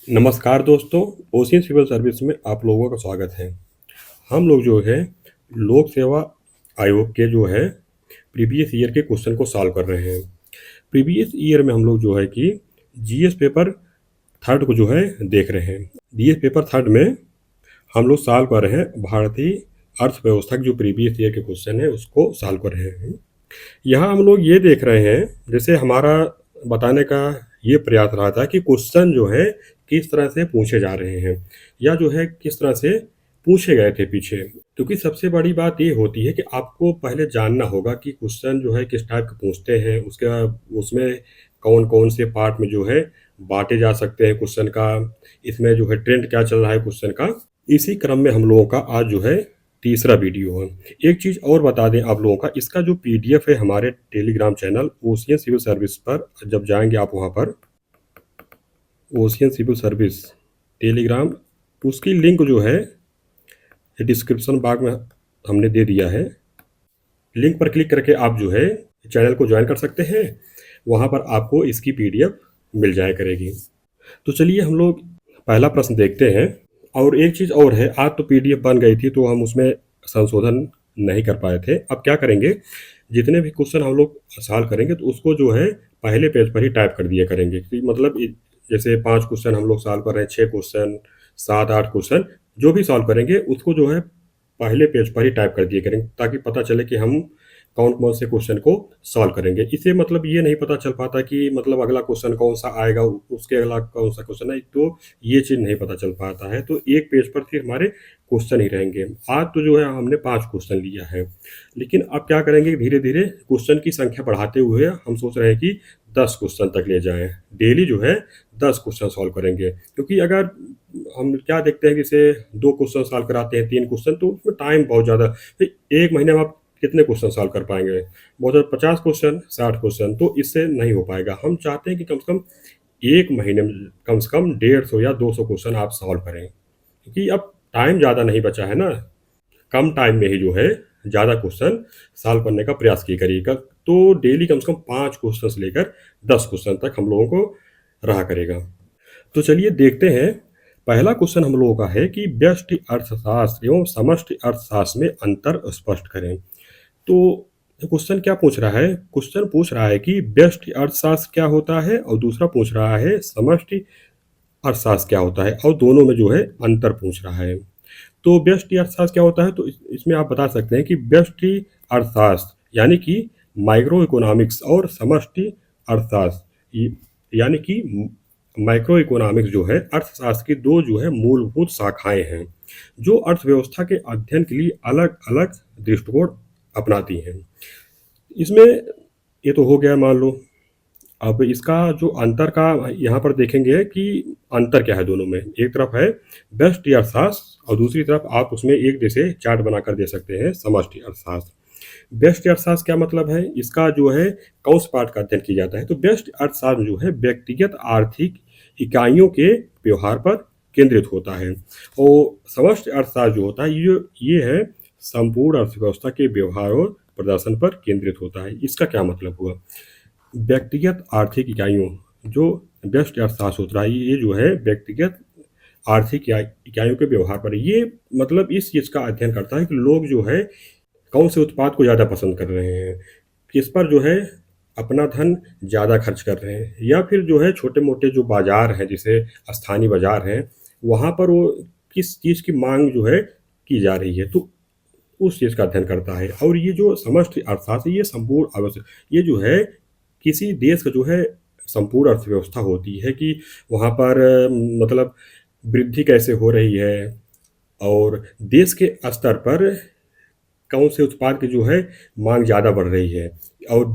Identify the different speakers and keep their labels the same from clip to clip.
Speaker 1: नमस्कार दोस्तों, ocean civil service में आप लोगों का स्वागत है। हम लोग जो है लोक सेवा आयोग के जो है प्रीवियस ईयर के क्वेश्चन को सॉल्व कर रहे हैं। प्रीवियस ईयर में हम लोग जो है कि जीएस पेपर थर्ड को जो है देख रहे हैं। जीएस पेपर थर्ड में हम लोग सॉल्व कर रहे हैं भारतीय अर्थव्यवस्था के जो प्रीवियस ईयर के क्वेश्चन है उसको सॉल्व कर रहे हैं। यहाँ हम लोग ये देख रहे हैं, जैसे हमारा बताने का ये प्रयास रहा था कि क्वेश्चन जो है किस तरह से पूछे जा रहे हैं या जो है किस तरह से पूछे गए थे पीछे। क्योंकि सबसे बड़ी बात ये होती है कि आपको पहले जानना होगा कि क्वेश्चन जो है किस टाइप के पूछते हैं, उसके उसमें कौन कौन से पार्ट में जो है बांटे जा सकते हैं क्वेश्चन का, इसमें जो है ट्रेंड क्या चल रहा है क्वेश्चन का। इसी क्रम में हम लोगों का आज जो है तीसरा वीडियो है। एक चीज़ और बता दें आप लोगों का, इसका जो पीडीएफ है हमारे Telegram channel ocean civil service पर जब जाएंगे आप वहाँ पर ओशियन सिविल सर्विस टेलीग्राम, उसकी लिंक जो है डिस्क्रिप्शन बॉक्स में हमने दे दिया है। लिंक पर क्लिक करके आप जो है चैनल को ज्वाइन कर सकते हैं, वहाँ पर आपको इसकी पीडीएफ मिल जाया करेगी। तो चलिए हम लोग पहला प्रश्न देखते हैं। और एक चीज़ और है, आज तो पीडीएफ बन गई थी तो हम उसमें संशोधन नहीं कर पाए थे। अब क्या करेंगे, जितने भी क्वेश्चन हम लोग सॉल्व करेंगे तो उसको जो है पहले पेज पर ही टाइप कर दिया करेंगे कि मतलब जैसे 5 क्वेश्चन हम लोग सॉल्व कर रहे हैं, 6 क्वेश्चन, 7-8 क्वेश्चन जो भी सॉल्व करेंगे उसको जो है पहले पेज पर ही टाइप कर दिया करेंगे, ताकि पता चले कि हम कौन कौन से क्वेश्चन को सॉल्व करेंगे। इससे मतलब ये नहीं पता चल पाता कि मतलब अगला क्वेश्चन कौन सा आएगा, उसके अगला कौन सा क्वेश्चन है, तो ये चीज़ नहीं पता चल पाता है। तो एक पेज पर फिर हमारे क्वेश्चन ही रहेंगे। आज तो जो है हमने 5 क्वेश्चन लिया है, लेकिन अब क्या करेंगे, धीरे धीरे क्वेश्चन की संख्या बढ़ाते हुए हम सोच रहे हैं कि 10 क्वेश्चन तक ले जाएं। डेली जो है 10 क्वेश्चन सॉल्व करेंगे, क्योंकि अगर हम क्या देखते हैं कि जैसे 2 क्वेश्चन सॉल्व कराते हैं, 3 क्वेश्चन, तो उसमें टाइम बहुत ज़्यादा, एक महीने में आप कितने क्वेश्चन सॉल्व कर पाएंगे? बहुत ज़्यादा 50 क्वेश्चन, 60 क्वेश्चन, तो इससे नहीं हो पाएगा। हम चाहते हैं कि कम से कम एक महीने में कम से कम 150 या 200 क्वेश्चन आप सॉल्व करें, क्योंकि अब टाइम ज़्यादा नहीं बचा है ना। कम टाइम में ही जो है ज़्यादा क्वेश्चन सॉल्व करने का प्रयास किया करिएगा। तो डेली कम से कम 5 क्वेश्चन से लेकर 10 क्वेश्चन तक हम लोगों को रहा करेगा। तो चलिए देखते हैं। पहला क्वेश्चन हम लोगों का है कि व्यष्टि अर्थशास्त्र एवं समष्टि अर्थशास्त्र में अंतर स्पष्ट करें। तो क्वेश्चन क्या पूछ रहा है, क्वेश्चन पूछ रहा है कि व्यष्टि अर्थशास्त्र क्या होता है, और दूसरा पूछ रहा है समष्टि अर्थशास्त्र क्या होता है, और दोनों में जो है अंतर पूछ रहा है। तो व्यष्टि अर्थशास्त्र क्या होता है, तो इसमें आप बता सकते हैं कि व्यष्टि अर्थशास्त्र यानी कि माइक्रो इकोनॉमिक्स, और समष्टि अर्थशास्त्र यानी कि माइक्रो इकोनॉमिक्स जो है अर्थशास्त्र की दो जो है मूलभूत शाखाएं हैं, जो अर्थव्यवस्था के अध्ययन के लिए अलग अलग दृष्टिकोण अपनाती हैं। इसमें ये तो हो गया मान लो। अब इसका जो अंतर का यहाँ पर देखेंगे कि अंतर क्या है दोनों में। एक तरफ है व्यष्टि अर्थशास्त्र और दूसरी तरफ आप उसमें एक जैसे चार्ट बनाकर दे सकते हैं समष्टि अर्थशास्त्र। व्यष्टि अर्थशास्त्र क्या मतलब है, इसका जो है कौन से पार्ट का अध्ययन किया जाता है। तो व्यष्टि अर्थशास्त्र जो है व्यक्तिगत आर्थिक इकाइयों के व्यवहार पर केंद्रित होता है, और समष्टि अर्थशास्त्र जो होता है ये है संपूर्ण अर्थव्यवस्था के व्यवहार और प्रदर्शन पर केंद्रित होता है। इसका क्या मतलब हुआ, व्यक्तिगत आर्थिक इकाइयों जो व्यष्टि अर्थशास्त्र होता है ये जो है व्यक्तिगत आर्थिक इकाइयों के व्यवहार पर, ये मतलब इस चीज़ का अध्ययन करता है कि लोग जो है कौन से उत्पाद को ज़्यादा पसंद कर रहे हैं, किस पर जो है अपना धन ज़्यादा खर्च कर रहे हैं, या फिर जो है छोटे मोटे जो बाजार हैं जैसे स्थानीय बाजार हैं वहाँ पर वो किस चीज़ की मांग जो है की जा रही है, तो उस चीज़ का अध्ययन करता है। और ये जो समष्टि अर्थशास्त्र ये संपूर्ण आवश्यक, ये जो है किसी देश का जो है संपूर्ण अर्थव्यवस्था होती है कि वहाँ पर मतलब वृद्धि कैसे हो रही है, और देश के स्तर पर कौन से उत्पाद की जो है मांग ज़्यादा बढ़ रही है, और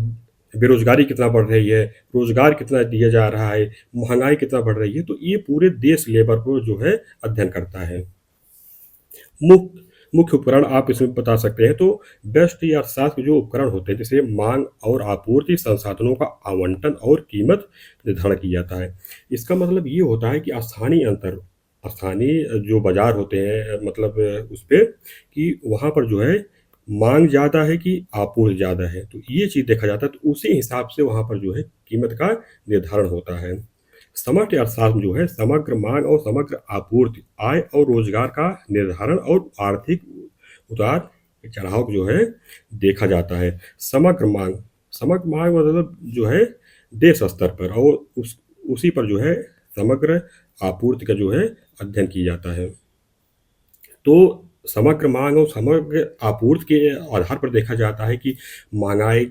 Speaker 1: बेरोजगारी कितना बढ़ रही है, रोजगार कितना दिया जा रहा है, महंगाई कितना बढ़ रही है, तो ये पूरे देश लेवल पर जो है अध्ययन करता है। मुख्य मुख्य उपकरण आप इसमें बता सकते हैं। तो व्यष्टि अर्थशास्त्र के जो उपकरण होते हैं जैसे मांग और आपूर्ति, संसाधनों का आवंटन और कीमत निर्धारण किया जाता है। इसका मतलब ये होता है कि स्थानीय अंतर, स्थानीय जो बाजार होते हैं मतलब उस पर कि वहाँ पर जो है मांग ज़्यादा है कि आपूर्ति ज़्यादा है, तो ये चीज़ देखा जाता है, तो उसी हिसाब से वहाँ पर जो है कीमत का निर्धारण होता है। समष्टि अर्थशास्त्र जो है समग्र मांग और समग्र आपूर्ति, आय और रोजगार का निर्धारण और आर्थिक उतार चढ़ाव जो है देखा जाता है। समग्र मांग मतलब जो है देश स्तर पर, और उसी पर जो है समग्र आपूर्ति का जो है अध्ययन किया जाता है। तो समग्र मांग और समग्र आपूर्ति के आधार पर देखा जाता है कि महंगाई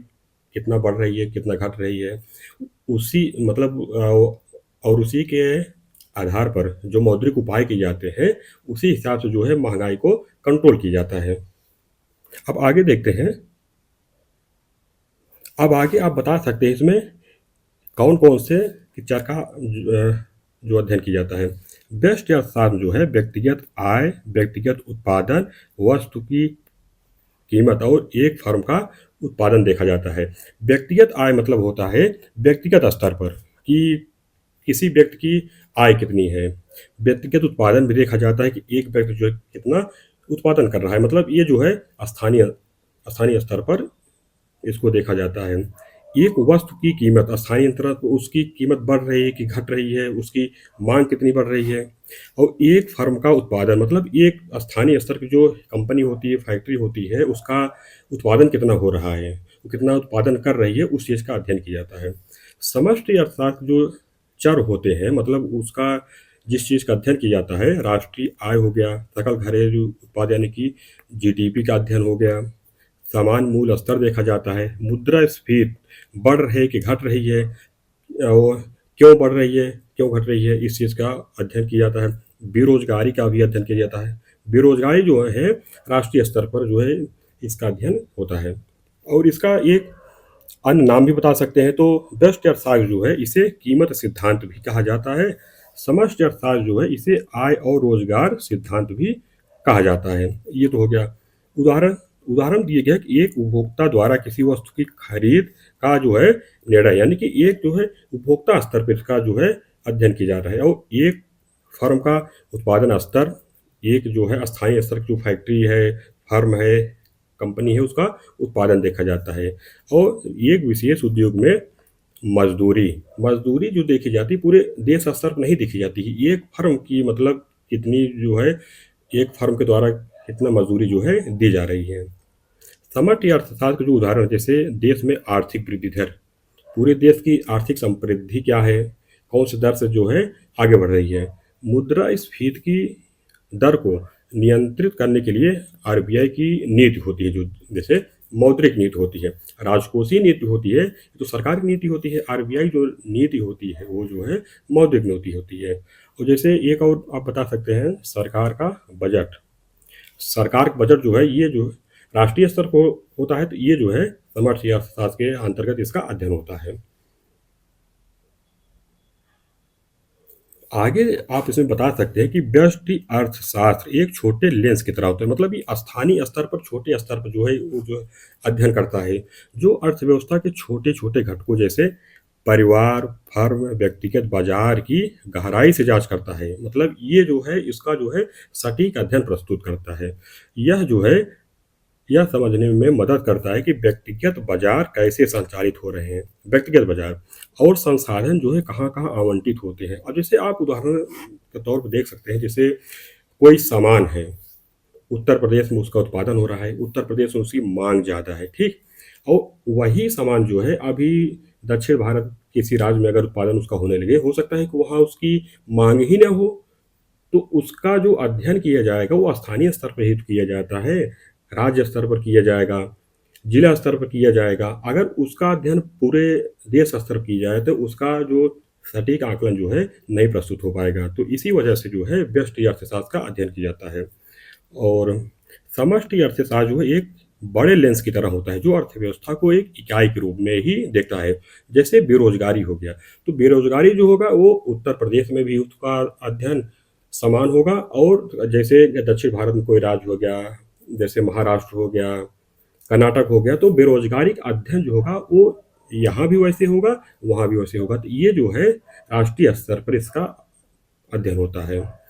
Speaker 1: कितना बढ़ रही है, कितना घट रही है। उसी मतलब और उसी के आधार पर जो मौद्रिक उपाय किए जाते हैं, उसी हिसाब से जो है महंगाई को कंट्रोल किया जाता है। अब आगे देखते हैं। अब आगे आप बता सकते हैं इसमें कौन-कौन से चर का जो अध्ययन किया जाता है। व्यष्टि अर्थशास्त्र जो है व्यक्तिगत आय, व्यक्तिगत उत्पादन, वस्तु की कीमत और एक फर्म का उत्पादन देखा जाता है। व्यक्तिगत आय मतलब होता है व्यक्तिगत स्तर पर कि किसी व्यक्ति की आय कितनी है। व्यक्तिगत उत्पादन भी देखा जाता है कि एक व्यक्ति जो है कितना उत्पादन कर रहा है, मतलब ये जो है स्थानीय स्थानीय स्तर पर इसको देखा जाता है। एक वस्तु की कीमत स्थानीय स्तर पर उसकी कीमत बढ़ रही है कि घट रही है, उसकी मांग कितनी बढ़ रही है। और एक फर्म का उत्पादन मतलब एक स्थानीय स्तर की जो कंपनी होती है, फैक्ट्री होती है, उसका उत्पादन कितना हो रहा है, वो कितना उत्पादन कर रही है, उस चीज़ का अध्ययन किया जाता है। समष्टि अर्थशास्त्र जो चर होते हैं मतलब उसका जिस चीज़ का अध्ययन किया जाता है, राष्ट्रीय आय हो गया, सकल घरेलू उत्पाद यानी कि जीडीपी का अध्ययन हो गया, समान मूल स्तर देखा जाता है, मुद्रास्फीति बढ़ रही है कि घट रही है, और क्यों बढ़ रही है, क्यों घट रही है, इस चीज़ का अध्ययन किया जाता है। बेरोजगारी का भी अध्ययन किया जाता है। बेरोजगारी जो है राष्ट्रीय स्तर पर जो है इसका अध्ययन होता है। और इसका एक अन्य नाम भी बता सकते हैं। तो व्यष्टि अर्थशास्त्र जो है इसे कीमत सिद्धांत भी कहा जाता है। समष्टि अर्थशास्त्र जो है इसे आय और रोजगार सिद्धांत भी कहा जाता है। ये तो हो गया। उदाहरण उदाहरण दिए गए कि एक उपभोक्ता द्वारा किसी वस्तु की खरीद का जो है निर्णय, यानी कि एक जो है उपभोक्ता स्तर पर इसका जो है अध्ययन किया जा रहा है। और एक फर्म का उत्पादन स्तर, एक जो है स्थानीय स्तर की जो फैक्ट्री है, फर्म है, कंपनी है, उसका उत्पादन देखा जाता है। और एक विशेष उद्योग में मजदूरी मजदूरी जो देखी जाती है पूरे देश स्तर पर नहीं देखी जाती है। एक फर्म की मतलब कितनी जो है एक फर्म के द्वारा कितना मजदूरी जो है दी जा रही है। समष्टि अर्थशास्त्र के जो उदाहरण जैसे देश में आर्थिक वृद्धि दर, पूरे देश की आर्थिक समृद्धि क्या है, कौन सी दर से जो है आगे बढ़ रही है। मुद्रास्फीति की दर को नियंत्रित करने के लिए आरबीआई की नीति होती है, जो जैसे मौद्रिक नीति होती है, राजकोषीय नीति होती है, तो सरकार की नीति होती है। आरबीआई जो नीति होती है वो जो है मौद्रिक नीति होती है। और जैसे एक और आप बता सकते हैं सरकार का बजट। सरकार का बजट जो है ये जो राष्ट्रीय स्तर को होता है, तो ये जो है समष्टि अर्थशास्त्र के अंतर्गत इसका अध्ययन होता है। आगे आप इसमें बता सकते हैं कि व्यष्टि अर्थशास्त्र एक छोटे लेंस की तरह होता है, मतलब ये स्थानीय स्तर पर छोटे स्तर पर जो है वो जो अध्ययन करता है, जो अर्थव्यवस्था के छोटे छोटे घटकों जैसे परिवार, फर्म, व्यक्तिगत बाजार की गहराई से जांच करता है। मतलब ये जो है इसका जो है सटीक अध्ययन प्रस्तुत करता है। यह जो है यह समझने में मदद करता है कि व्यक्तिगत बाजार कैसे संचालित हो रहे हैं, व्यक्तिगत बाजार और संसाधन जो है कहाँ-कहाँ आवंटित होते हैं। अब जैसे आप उदाहरण के तौर पर देख सकते हैं, जैसे कोई सामान है, उत्तर प्रदेश में उसका उत्पादन हो रहा है, उत्तर प्रदेश में उसकी मांग ज़्यादा है, ठीक? और वही सामान जो है अभी दक्षिण भारत किसी राज्य में अगर उत्पादन उसका होने लगे, हो सकता है कि वहाँ उसकी मांग ही ना हो। तो उसका जो अध्ययन किया जाएगा वो स्थानीय स्तर पर ही तो किया जाता है, राज्य स्तर पर किया जाएगा, जिला स्तर पर किया जाएगा। अगर उसका अध्ययन पूरे देश स्तर पर किया जाए तो उसका जो सटीक आकलन जो है नहीं प्रस्तुत हो पाएगा। तो इसी वजह से जो है व्यष्टि अर्थशास्त्र का अध्ययन किया जाता है। और समष्टि अर्थशास्त्र जो है एक बड़े लेंस की तरह होता है, जो अर्थव्यवस्था को एक इकाई के रूप में ही देखता है। जैसे बेरोजगारी हो गया, तो बेरोजगारी जो होगा वो उत्तर प्रदेश में भी उसका अध्ययन समान होगा, और जैसे दक्षिण भारत में कोई राज्य हो गया, जैसे महाराष्ट्र हो गया, कर्नाटक हो गया, तो बेरोजगारी का अध्ययन जो होगा वो यहाँ भी वैसे होगा, वहाँ भी वैसे होगा। तो ये जो है राष्ट्रीय स्तर पर इसका अध्ययन होता है।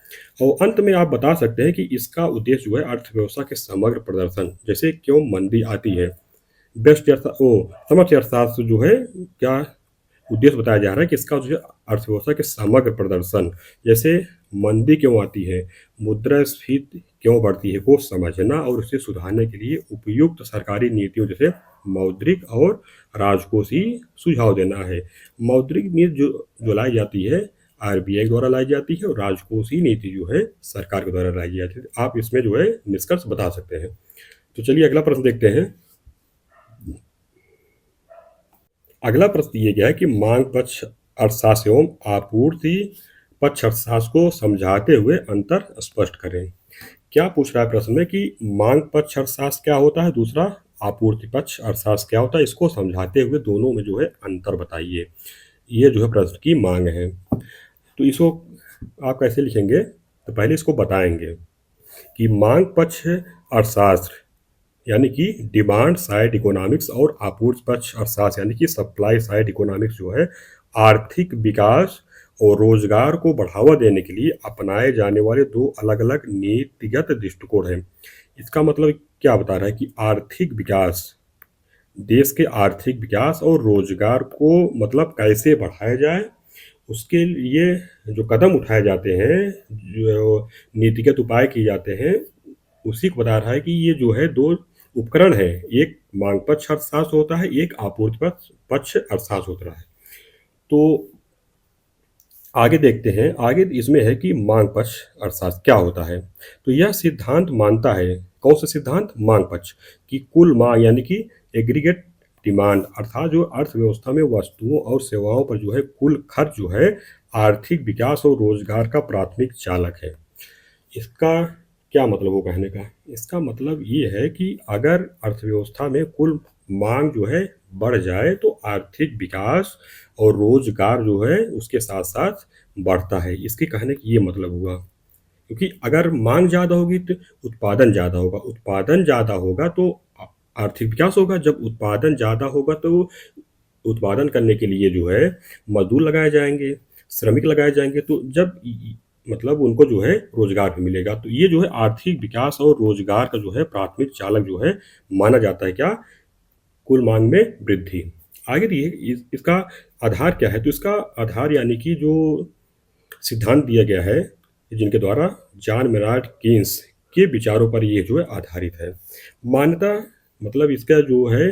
Speaker 1: और अंत में आप बता सकते हैं कि इसका उद्देश्य जो है अर्थव्यवस्था के समग्र प्रदर्शन, जैसे क्यों मंदी आती है, समष्टि अर्थशास्त्र जो है क्या उद्देश्य बताया जा रहा है कि इसका जो है अर्थव्यवस्था के समग्र प्रदर्शन, जैसे मंदी क्यों आती है, मुद्रास्फीति क्यों बढ़ती है, को समझना और उसे सुधारने के लिए उपयुक्त सरकारी नीतियों जैसे मौद्रिक और राजकोषीय सुझाव देना है। मौद्रिक नीति जो लाई जाती है आरबीआई द्वारा लाई जाती है, और राजकोषीय नीति जो है सरकार के द्वारा लाई जाती है। आप इसमें जो है निष्कर्ष बता सकते हैं। तो चलिए अगला प्रश्न देखते हैं। अगला प्रश्न दिया गया है कि मांग पक्ष अर्थशास्त्र एवं आपूर्ति पक्ष अर्थशास्त्र को समझाते हुए अंतर स्पष्ट करें। क्या पूछ रहा है प्रश्न में कि मांग पक्ष अर्थशास्त्र क्या होता है, दूसरा आपूर्ति पक्ष अर्थशास्त्र क्या होता है, इसको समझाते हुए दोनों में जो है अंतर बताइए। ये जो है प्रश्न की मांग है। तो इसको आप कैसे लिखेंगे, तो पहले इसको बताएंगे कि मांग पक्ष अर्थशास्त्र यानी कि डिमांड साइड इकोनॉमिक्स और आपूर्ति पक्ष अर्थशास्त्र यानी कि सप्लाई साइड इकोनॉमिक्स जो है आर्थिक विकास और रोजगार को बढ़ावा देने के लिए अपनाए जाने वाले दो अलग अलग नीतिगत दृष्टिकोण हैं। इसका मतलब क्या बता रहा है कि आर्थिक विकास, देश के आर्थिक विकास और रोजगार को मतलब कैसे बढ़ाया जाए, उसके लिए जो कदम उठाए जाते हैं, जो नीतिगत उपाय किए जाते हैं, उसी को बता रहा है कि ये जो है दो उपकरण है, एक मांग पक्ष अर्थशास्त्र होता है, एक आपूर्ति पक्ष अर्थशास्त्र होता है। तो आगे देखते हैं, आगे इसमें है कि मांग पक्ष अर्थशास्त्र क्या होता है। तो यह सिद्धांत मानता है, कौन सा सिद्धांत, मांग पक्ष, कि कुल मांग यानी कि एग्रीगेट डिमांड अर्थात जो अर्थव्यवस्था में वस्तुओं और सेवाओं पर जो है कुल खर्च जो है आर्थिक विकास और रोजगार का प्राथमिक चालक है। इसका क्या मतलब हो कहने का, इसका मतलब ये है कि अगर अर्थव्यवस्था में कुल मांग जो है बढ़ जाए तो आर्थिक विकास और रोजगार जो है उसके साथ साथ बढ़ता है। इसके कहने की ये मतलब हुआ, क्योंकि अगर मांग ज़्यादा होगी तो उत्पादन ज़्यादा होगा, उत्पादन ज़्यादा होगा तो आर्थिक विकास होगा। जब उत्पादन ज़्यादा होगा तो उत्पादन करने के लिए जो है मजदूर लगाए जाएंगे, श्रमिक लगाए जाएंगे, तो जब मतलब उनको जो है रोजगार भी मिलेगा। तो ये जो है आर्थिक विकास और रोजगार का जो है प्राथमिक चालक जो है माना जाता है, क्या, कुल मांग में वृद्धि। आगे दिए इसका आधार क्या है, तो इसका आधार यानी कि जो सिद्धांत दिया गया है जिनके द्वारा जॉन मेनार्ड केन्स के विचारों पर ये जो है आधारित है। मान्यता मतलब इसका जो है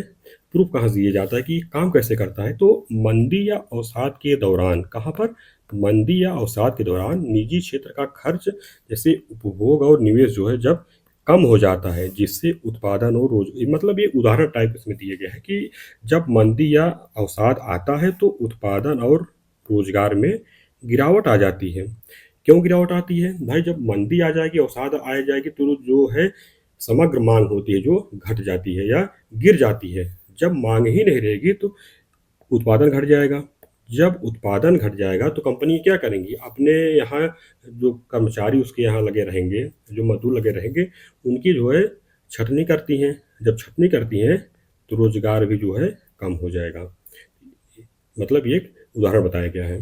Speaker 1: प्रूफ कहाँ से दिया जाता है कि काम कैसे करता है, तो मंदी या अवसाद के दौरान, कहाँ पर, मंदी या अवसाद के दौरान निजी क्षेत्र का खर्च जैसे उपभोग और निवेश जो है जब कम हो जाता है, जिससे उत्पादन और रोज मतलब ये उदाहरण टाइप इसमें दिए गए हैं कि जब मंदी या अवसाद आता है तो उत्पादन और रोजगार में गिरावट आ जाती है। क्यों गिरावट आती है भाई, जब मंदी आ जाएगी, अवसाद आ जाएगी, तो जो है समग्र मांग होती है जो घट जाती है या गिर जाती है। जब मांग ही नहीं रहेगी तो उत्पादन घट जाएगा। जब उत्पादन घट जाएगा तो कंपनी क्या करेंगी, अपने यहाँ जो कर्मचारी उसके यहाँ लगे रहेंगे, जो मजदूर लगे रहेंगे, उनकी जो है छटनी करती हैं। जब छटनी करती हैं तो रोजगार भी जो है कम हो जाएगा। मतलब ये एक उदाहरण बताया गया है।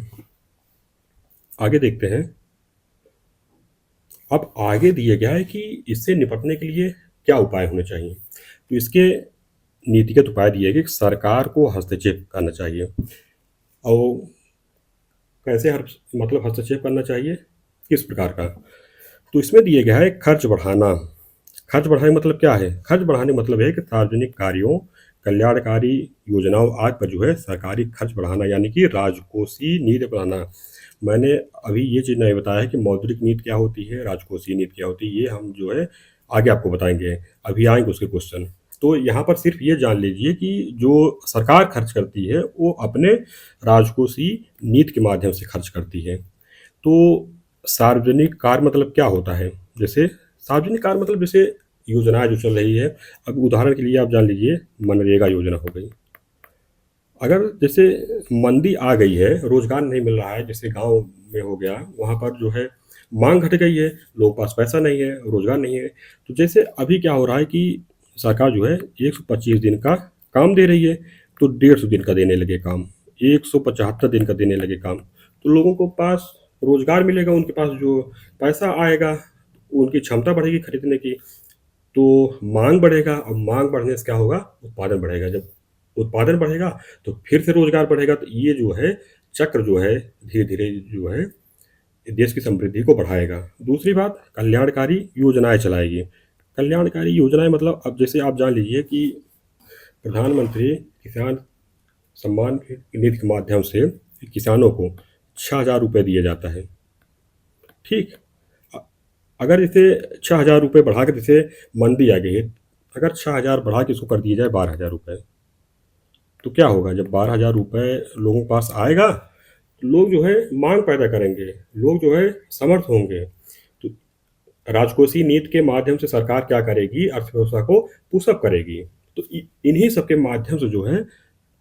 Speaker 1: आगे देखते हैं। अब आगे दिया गया है कि इससे निपटने के लिए क्या उपाय होने चाहिए। तो इसके नीतिगत उपाय दिए गए कि सरकार को हस्तक्षेप करना चाहिए। और कैसे मतलब हस्तक्षेप करना चाहिए, किस प्रकार का, तो इसमें दिया गया है खर्च बढ़ाना। खर्च बढ़ाने मतलब क्या है, खर्च बढ़ाने मतलब है कि सार्वजनिक कार्यों, कल्याणकारी योजनाओं आदि पर जो है सरकारी खर्च बढ़ाना, यानी कि राजकोषीय नीति बढ़ाना। मैंने अभी ये चीज़ नहीं बताया है कि मौद्रिक नीति क्या होती है, राजकोषीय नीति क्या होती है, ये हम जो है आगे आपको बताएंगे, अभी आएंगे उसके क्वेश्चन। तो यहाँ पर सिर्फ ये जान लीजिए कि जो सरकार खर्च करती है वो अपने राजकोषीय नीति के माध्यम से खर्च करती है। तो सार्वजनिक कार्य मतलब क्या होता है, जैसे सार्वजनिक कार्य मतलब जैसे योजनाएं जो चल रही है, अब उदाहरण के लिए आप जान लीजिए मनरेगा योजना हो गई। अगर जैसे मंदी आ गई है, रोजगार नहीं मिल रहा है, जैसे गांव में हो गया, वहाँ पर जो है मांग घट गई है, लोगों के पास पैसा नहीं है, रोजगार नहीं है, तो जैसे अभी क्या हो रहा है कि सरकार जो है 125 दिन का काम दे रही है, तो 150 दिन का देने लगे काम, 175 दिन का देने लगे काम, तो लोगों को पास रोजगार मिलेगा, उनके पास जो पैसा आएगा, उनकी क्षमता बढ़ेगी खरीदने की, तो मांग बढ़ेगा। और मांग बढ़ने से क्या होगा, उत्पादन बढ़ेगा। जब उत्पादन बढ़ेगा तो फिर से रोज़गार बढ़ेगा। तो ये जो है चक्र जो है धीरे-धीरे जो है देश की समृद्धि को बढ़ाएगा। दूसरी बात कल्याणकारी योजनाएँ चलाएगी। कल्याणकारी योजनाएँ मतलब अब जैसे आप जान लीजिए कि प्रधानमंत्री किसान सम्मान निधि के माध्यम से किसानों को 6,000 रुपए दिए जाता है, ठीक? अ, अगर इसे 6,000 रुपए बढ़ा के जैसे मंदी आ गई है, अगर 6,000 बढ़ा के इसको कर दिया जाए 12,000 रुपए, तो क्या होगा जब 12,000 रुपए लोगों के पास आएगा, तो लोग जो है माँग पैदा करेंगे, लोग जो है समर्थ होंगे। तो राजकोषीय नीति के माध्यम से सरकार क्या करेगी, अर्थव्यवस्था को पुश अप करेगी। तो इन्हीं सब के माध्यम से जो है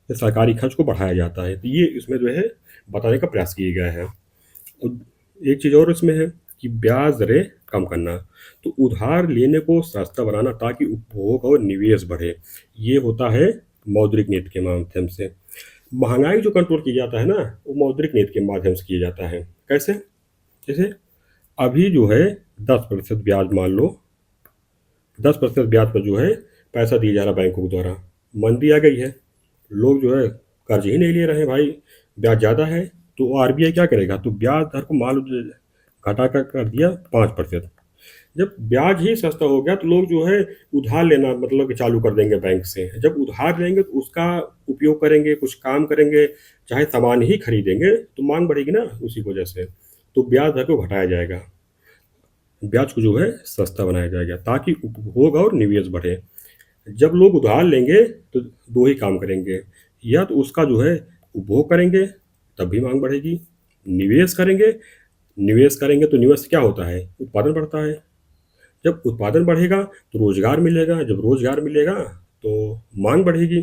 Speaker 1: सरकारी खर्च को बढ़ाया जाता है। तो ये इसमें जो है बताने का प्रयास किया गया है। और एक चीज़ और इसमें है कि ब्याज दरें कम करना। तो उधार लेने को सस्ता बनाना ताकि उपभोग और निवेश बढ़े। ये होता है मौद्रिक नीति के माध्यम से। महँगाई जो कंट्रोल किया जाता है ना, वो मौद्रिक नीति के माध्यम से किया जाता है। कैसे? जैसे अभी जो है 10% ब्याज मान लो, 10% ब्याज पर जो है पैसा दिया जा रहा है बैंकों के द्वारा। मंदी आ गई है, लोग जो है कर्ज ही नहीं ले रहे हैं भाई, ब्याज ज़्यादा है, तो आरबीआई क्या करेगा? तो ब्याज दर को मान लो घटा कर दिया 5%। जब ब्याज ही सस्ता हो गया तो लोग जो है उधार लेना मतलब कि चालू कर देंगे बैंक से। जब उधार लेंगे तो उसका उपयोग करेंगे, कुछ काम करेंगे, चाहे सामान ही खरीदेंगे, तो माँग बढ़ेगी ना उसी वजह से। तो ब्याज दर को घटाया जाएगा, ब्याज को जो है सस्ता बनाया जाएगा ताकि उपभोग और निवेश बढ़े। जब लोग उधार लेंगे तो 2 ही काम करेंगे, या तो उसका जो है उपभोग करेंगे, तब भी माँग बढ़ेगी, निवेश करेंगे तो निवेश से क्या होता है? उत्पादन बढ़ता है। जब उत्पादन बढ़ेगा तो रोज़गार मिलेगा, जब रोज़गार मिलेगा तो माँग बढ़ेगी।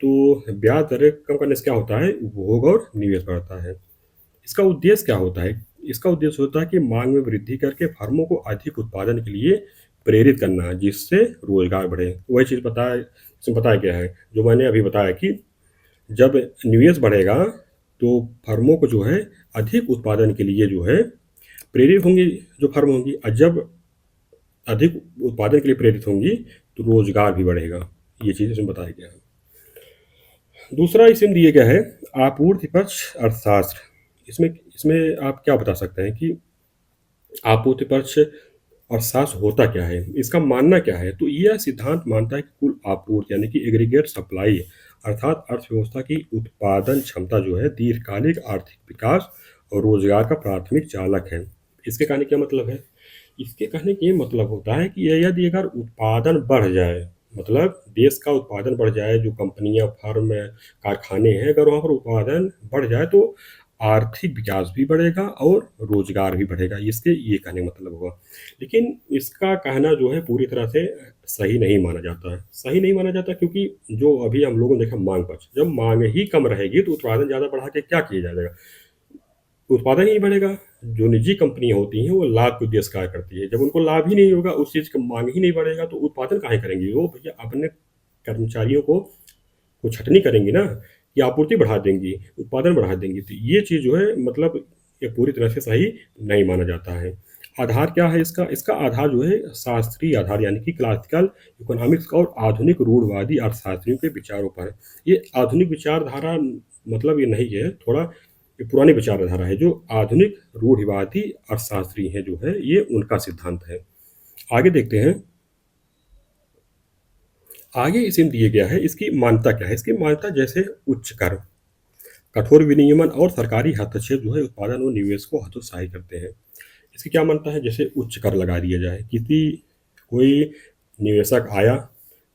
Speaker 1: तो ब्याज दरें कम करने से क्या होता है? उपभोग और निवेश बढ़ता है। इसका उद्देश्य क्या होता है? इसका उद्देश्य होता है कि माँग में वृद्धि करके फर्मों को अधिक उत्पादन के लिए प्रेरित करना, जिससे रोज़गार बढ़े। वही चीज़ बताया इसमें बताया गया है, जो मैंने अभी बताया कि जब निवेश बढ़ेगा, तो फर्मों को जो है अधिक उत्पादन के लिए जो है प्रेरित होंगी जो फर्म होंगी, और जब अधिक उत्पादन के लिए प्रेरित होंगी, तो रोज़गार भी बढ़ेगा। ये चीज़ इसमें बताया गया है। दूसरा इसमें दिया गया है आपूर्ति पक्ष अर्थशास्त्र। इसमें इसमें आप क्या बता सकते हैं कि आपूर्ति पक्ष अर्थशास्त्र होता क्या है? इसका मानना क्या है? तो यह सिद्धांत मानता है कि कुल आपूर्ति यानी कि एग्रीगेट सप्लाई अर्थात अर्थव्यवस्था की उत्पादन क्षमता जो है दीर्घकालिक आर्थिक विकास और रोजगार का प्राथमिक चालक है। इसके कहने क्या मतलब है? इसके कहने का ये मतलब होता है कि यदि अगर उत्पादन बढ़ जाए, मतलब देश का उत्पादन बढ़ जाए, जो कंपनियां फर्म कारखाने हैं, अगर वहाँ पर उत्पादन बढ़ जाए तो आर्थिक विकास भी बढ़ेगा और रोजगार भी बढ़ेगा। इसके ये कहने का मतलब होगा। लेकिन इसका कहना जो है पूरी तरह से सही नहीं माना जाता है। सही नहीं माना जाता क्योंकि जो अभी हम लोगों ने देखा मांग पक्ष, जब मांग ही कम रहेगी तो उत्पादन ज़्यादा बढ़ा के क्या किया जाएगा? उत्पादन ही नहीं बढ़ेगा। जो निजी कंपनियां होती हैं वो लाभ के उद्देश्य कार्य करती है। जब उनको लाभ ही नहीं होगा, उस चीज़ की मांग ही नहीं बढ़ेगा, तो उत्पादन काहे करेंगी वो? भैया अपने कर्मचारियों को छटनी करेंगी ना, कि आपूर्ति बढ़ा देंगी, उत्पादन बढ़ा देंगी। तो ये चीज़ जो है मतलब ये पूरी तरह से सही नहीं माना जाता है। आधार क्या है इसका? इसका आधार जो है शास्त्रीय आधार यानी कि क्लासिकल इकोनॉमिक्स और आधुनिक रूढ़वादी अर्थशास्त्रियों के विचारों पर है। ये आधुनिक विचारधारा मतलब ये नहीं है, थोड़ा ये पुरानी विचारधारा है। जो आधुनिक रूढ़िवादी अर्थशास्त्री हैं जो है, ये उनका सिद्धांत है। आगे देखते हैं। आगे इसमें दिया गया है इसकी मान्यता क्या है? इसकी मान्यता जैसे उच्च कर, कठोर विनियमन और सरकारी हस्तक्षेप जो है उत्पादन और निवेश को हतोत्साहित करते हैं। इसकी क्या मान्यता है? जैसे उच्च कर लगा दिया जाए, कोई निवेशक आया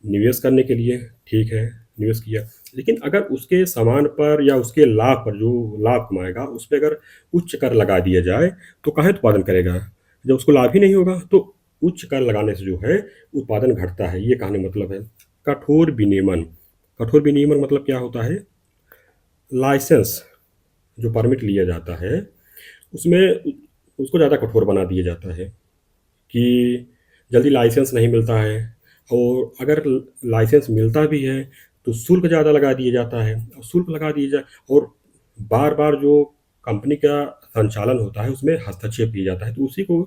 Speaker 1: निवेश करने के लिए, ठीक है, निवेश किया, लेकिन अगर उसके सामान पर या उसके लाभ पर जो लाभ कमाएगा उस पर अगर उच्च कर लगा दिया जाए तो कहाँ उत्पादन करेगा? जब उसको लाभ ही नहीं होगा तो उच्च कर लगाने से जो है उत्पादन घटता है। ये कहने मतलब है। कठोर विनियमन, कठोर विनियमन मतलब क्या होता है? लाइसेंस जो परमिट लिया जाता है उसमें उसको ज़्यादा कठोर बना दिया जाता है कि जल्दी लाइसेंस नहीं मिलता है, और अगर लाइसेंस मिलता भी है तो शुल्क ज़्यादा लगा दिया जाता है, और शुल्क लगा दिया जाए और बार बार जो कंपनी का संचालन होता है उसमें हस्तक्षेप किया जाता है, तो उसी को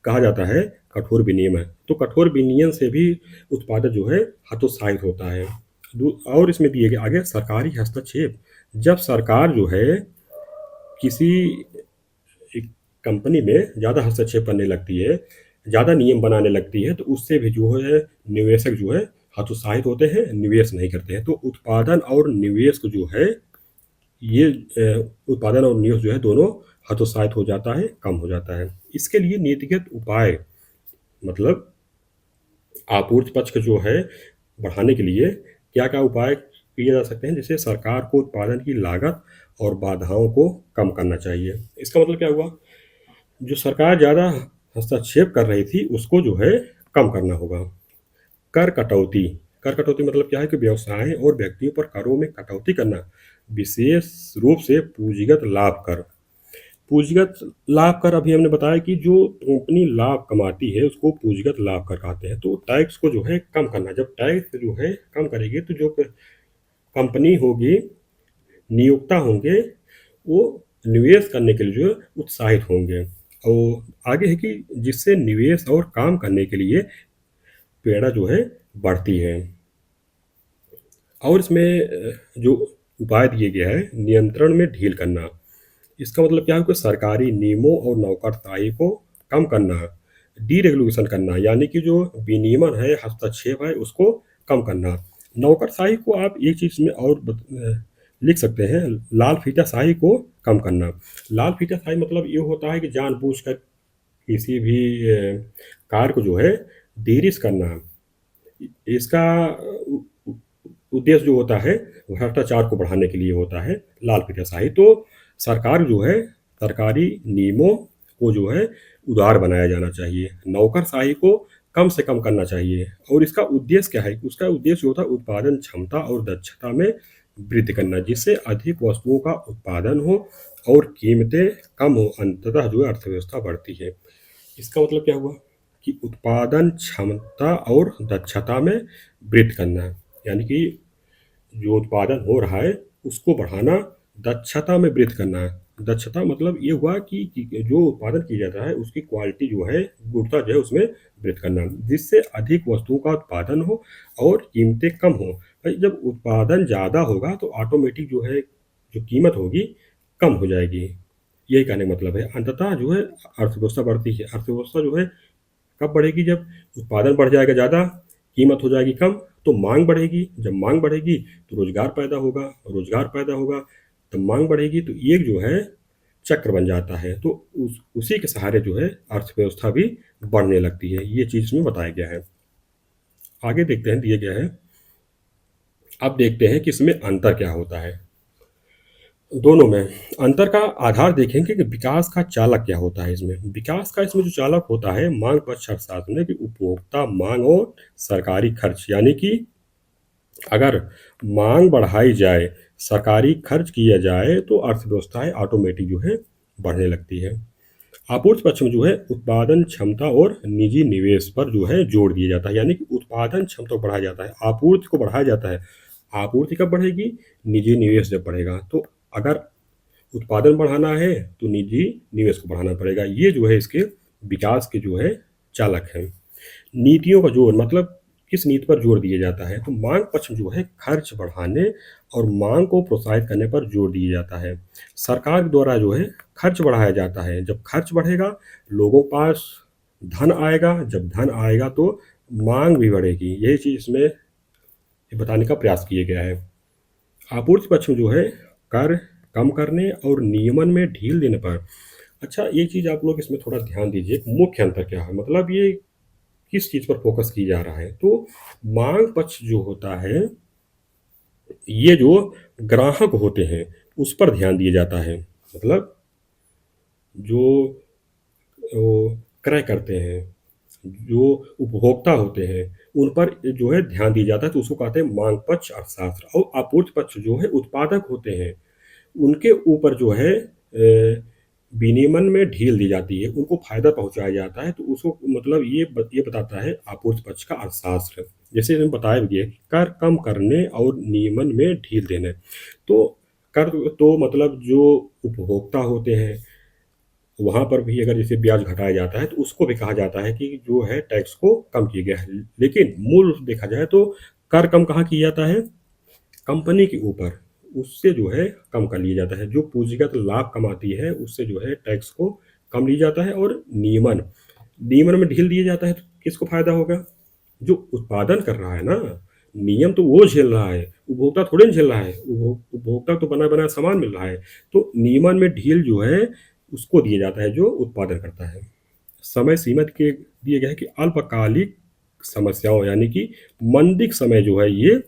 Speaker 1: कहा जाता है कठोर विनियमन। तो कठोर विनियमन से भी उत्पादन जो है हतोत्साहित होता है। और इसमें दिए गए आगे सरकारी हस्तक्षेप। जब सरकार जो है किसी एक कंपनी में ज़्यादा हस्तक्षेप करने लगती है, ज़्यादा नियम बनाने लगती है, तो उससे भी जो है निवेशक जो है हतोत्साहित होते हैं, निवेश नहीं करते हैं। तो उत्पादन और निवेश को जो है ये उत्पादन और निवेश जो है दोनों हतोत्साहित हो जाता है, कम हो जाता है। इसके लिए नीतिगत उपाय मतलब आपूर्ति पक्ष को जो है बढ़ाने के लिए क्या-क्या उपाय किए जा सकते हैं? जैसे सरकार को उत्पादन की लागत और बाधाओं को कम करना चाहिए। इसका मतलब क्या हुआ? जो सरकार ज़्यादा हस्तक्षेप कर रही थी, उसको जो है कम करना होगा। कर कटौती, कर कटौती मतलब क्या है कि व्यवसाय और व्यक्तियों पर करों में कटौती करना, विशेष रूप से पूंजीगत लाभ कर। पूंजीगत लाभ कर अभी हमने बताया कि जो कंपनी लाभ कमाती है उसको पूंजीगत लाभ कर कहते हैं। तो टैक्स को जो है कम करना, जब टैक्स जो है कम करेगी तो जो कंपनी होगी, नियोक्ता होंगे, वो निवेश करने के लिए जो है उत्साहित होंगे। और आगे है कि जिससे निवेश और काम करने के लिए प्रेरणा जो है बढ़ती है। और इसमें जो उपाय दिए गया है नियंत्रण में ढील करना। इसका मतलब क्या है कि सरकारी नियमों और नौकरशाही को कम करना, डीरेगुलेशन करना, यानी कि जो विनियमन है, हस्तक्षेप है, उसको कम करना। नौकरशाही को आप एक चीज़ में और लिख सकते हैं, लाल फीताशाही को कम करना। लाल फीताशाही मतलब ये होता है कि जानबूझकर किसी भी कार्य को जो है देरी से करना। इसका उद्देश्य जो होता है भ्रष्टाचार को बढ़ाने के लिए होता है लाल फीताशाही। तो सरकार जो है सरकारी नियमों को जो है उदार बनाया जाना चाहिए, नौकरशाही को कम से कम करना चाहिए। और इसका उद्देश्य क्या है? उसका उद्देश्य होता है उत्पादन क्षमता और दक्षता में वृद्धि करना, जिससे अधिक वस्तुओं का उत्पादन हो और कीमतें कम हो, अंततः जो है अर्थव्यवस्था बढ़ती है। इसका मतलब क्या हुआ कि उत्पादन क्षमता और दक्षता में वृद्धि करना, यानी कि जो उत्पादन हो रहा है उसको बढ़ाना, दक्षता में वृद्धि करना। दक्षता मतलब ये हुआ कि जो उत्पादन किया जाता है उसकी क्वालिटी जो है, गुणवत्ता जो है उसमें वृद्धि करना, जिससे अधिक वस्तुओं का उत्पादन हो और कीमतें कम हो। भाई जब उत्पादन ज़्यादा होगा तो ऑटोमेटिक जो है जो कीमत होगी कम हो जाएगी। यही कहने का मतलब है। अंततः जो है अर्थव्यवस्था बढ़ती है। अर्थव्यवस्था जो है कब बढ़ेगी? जब उत्पादन बढ़ जाएगा ज़्यादा, कीमत हो जाएगी कम, तो मांग बढ़ेगी। जब मांग बढ़ेगी तो रोजगार पैदा होगा, रोजगार पैदा होगा तो मांग बढ़ेगी। तो ये जो है चक्र बन जाता है। तो उसी के सहारे जो है अर्थव्यवस्था भी बढ़ने लगती है। ये चीज़ में बताया गया है। आगे देखते हैं, दिया गया है। अब देखते हैं कि इसमें अंतर क्या होता है दोनों में। अंतर का आधार देखेंगे कि विकास का चालक क्या होता है। इसमें विकास का इसमें जो चालक होता है मांग पक्ष अर्थशास्त्र में कि उपभोक्ता मांग और सरकारी खर्च, यानी कि अगर मांग बढ़ाई जाए, सरकारी खर्च किया जाए तो अर्थव्यवस्थाएं ऑटोमेटिक जो है बढ़ने लगती है। आपूर्ति पक्ष में जो है उत्पादन क्षमता और निजी निवेश पर जो है जोर दिया जाता है, यानी कि उत्पादन क्षमता को बढ़ाया जाता है, आपूर्ति को बढ़ाया जाता है। आपूर्ति कब बढ़ेगी? निजी निवेश जब बढ़ेगा। तो अगर उत्पादन बढ़ाना है तो निजी निवेश को बढ़ाना पड़ेगा। ये जो है इसके विकास के जो है चालक हैं। नीतियों का जोर मतलब किस नीति पर जोर दिया जाता है? तो मांग पक्ष जो है खर्च बढ़ाने और मांग को प्रोत्साहित करने पर जोर दिया जाता है। सरकार द्वारा जो है खर्च बढ़ाया जाता है। जब खर्च बढ़ेगा लोगों के पास धन आएगा, जब धन आएगा तो मांग भी बढ़ेगी। यही चीज़ इसमें बताने का प्रयास किया गया है। आपूर्ति पक्ष में जो है कर कम करने और नियमन में ढील देने पर। अच्छा, एक चीज़ आप लोग इसमें थोड़ा ध्यान दीजिए, मुख्य अंतर क्या है, मतलब ये किस चीज़ पर फोकस की जा रहा है। तो मांग पक्ष जो होता है ये जो ग्राहक होते हैं उस पर ध्यान दिया जाता है। मतलब जो क्रय करते हैं, जो उपभोक्ता होते हैं, उन पर जो है ध्यान दिया जाता है। तो उसको कहते हैं मांग पक्ष अर्थशास्त्र। और आपूर्ति पक्ष जो है उत्पादक होते हैं, उनके ऊपर जो है विनियमन में ढील दी जाती है, उनको फ़ायदा पहुँचाया जाता है। तो उसको मतलब ये बताता है आपूर्ति पक्ष का अर्थशास्त्र। जैसे इसमें बताया भी है कर कम करने और नियमन में ढील देने। तो कर तो मतलब जो उपभोक्ता होते हैं वहाँ पर भी अगर जैसे ब्याज घटाया जाता है तो उसको भी कहा जाता है कि जो है टैक्स को कम किया गया है। लेकिन मूल देखा जाए तो कर कम कहाँ किया जाता है? कंपनी के ऊपर उससे जो है कम कर लिया जाता है। जो पूंजीगत लाभ कमाती है उससे जो है टैक्स को कम लिया जाता है। और नियमन नियमन में ढील दिया जाता है तो किसको फायदा होगा? जो उत्पादन कर रहा है ना, नियम तो वो झेल रहा है, उपभोक्ता थोड़े ना झेल रहा है। उपभोक्ता को तो बना बनाया सामान मिल रहा है। तो नियमन में ढील जो है उसको दिया जाता है जो उत्पादन करता है। समय सीमित के दिए गए हैं कि अल्पकालिक समस्याओं यानी कि मंदी के समय जो है ये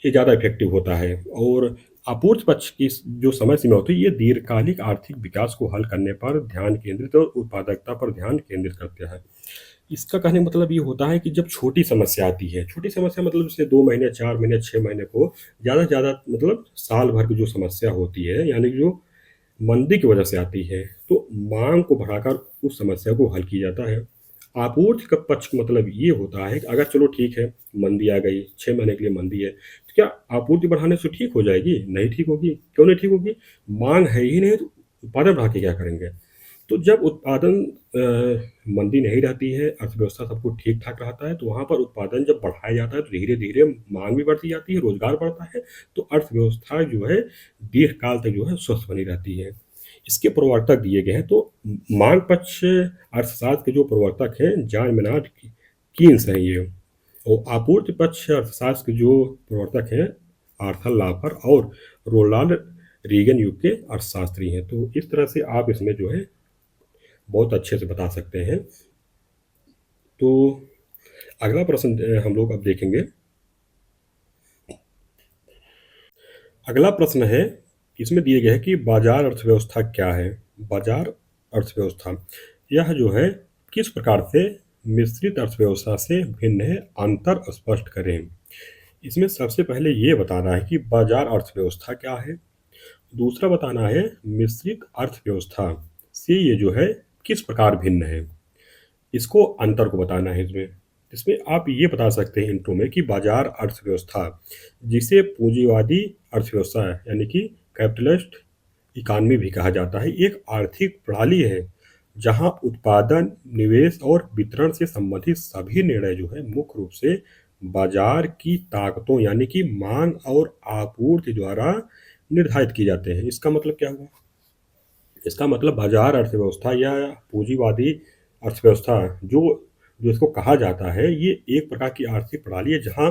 Speaker 1: ज़्यादा इफेक्टिव होता है। और आपूर्ति पक्ष की जो समय सीमा होती है ये दीर्घकालिक आर्थिक विकास को हल करने पर ध्यान केंद्रित और उत्पादकता पर ध्यान केंद्रित करते हैं। इसका कहने का मतलब ये होता है कि जब छोटी समस्या आती है, छोटी समस्या मतलब जैसे 2 महीने, 4 महीने, 6 महीने को, ज़्यादा से ज़्यादा मतलब साल भर की जो समस्या होती है, यानी कि जो मंदी की वजह से आती है, तो माँग को बढ़ाकर उस समस्या को हल किया जाता है। आपूर्ति का पक्ष का मतलब ये होता है कि अगर चलो ठीक है, मंदी आ गई, 6 महीने के लिए मंदी है, तो क्या आपूर्ति बढ़ाने से ठीक हो जाएगी? नहीं ठीक होगी। क्यों नहीं ठीक होगी? माँग है ही नहीं तो उत्पादन बढ़ा के क्या करेंगे? तो जब उत्पादन मंदी नहीं रहती है, अर्थव्यवस्था सब कुछ ठीक-ठाक रहता है, तो वहाँ पर उत्पादन जब बढ़ाया जाता है, तो धीरे-धीरे माँग भी बढ़ती जाती है, रोज़गार बढ़ता है, तो अर्थव्यवस्था जो है दीर्घकाल तक जो है स्वस्थ बनी रहती है। इसके प्रवर्तक दिए गए हैं, तो माँग पक्ष अर्थशास्त्र के जो प्रवर्तक हैं, जॉन मेनार्ड कीन्स हैं ये। और आपूर्ति पक्ष अर्थशास्त्र के जो प्रवर्तक हैं, आर्थर लाफर और रोनाल्ड रीगन युग के अर्थशास्त्री हैं। तो इस तरह से आप इसमें जो है बहुत अच्छे से बता सकते हैं। तो अगला प्रश्न हम लोग अब देखेंगे। अगला प्रश्न है, इसमें दिए गए है कि बाजार अर्थव्यवस्था क्या है? बाजार अर्थव्यवस्था यह जो है किस प्रकार से मिश्रित अर्थव्यवस्था से भिन्न है, अंतर स्पष्ट करें। इसमें सबसे पहले ये बताना है कि बाजार अर्थव्यवस्था क्या है। दूसरा बताना है मिश्रित अर्थव्यवस्था से ये जो है किस प्रकार भिन्न है, इसको अंतर को बताना है इसमें। इसमें आप ये बता सकते हैं इंट्रो में कि बाजार अर्थव्यवस्था जिसे पूंजीवादी अर्थव्यवस्था यानी कि कैपिटलिस्ट इकॉनमी भी कहा जाता है, एक आर्थिक प्रणाली है जहां उत्पादन, निवेश और वितरण से संबंधित सभी निर्णय जो है मुख्य रूप से बाजार की ताकतों यानी कि मांग और आपूर्ति द्वारा निर्धारित किए जाते हैं। इसका मतलब क्या हुआ? इसका मतलब बाजार अर्थव्यवस्था या पूंजीवादी अर्थव्यवस्था जो जो इसको कहा जाता है, ये एक प्रकार की आर्थिक प्रणाली है जहाँ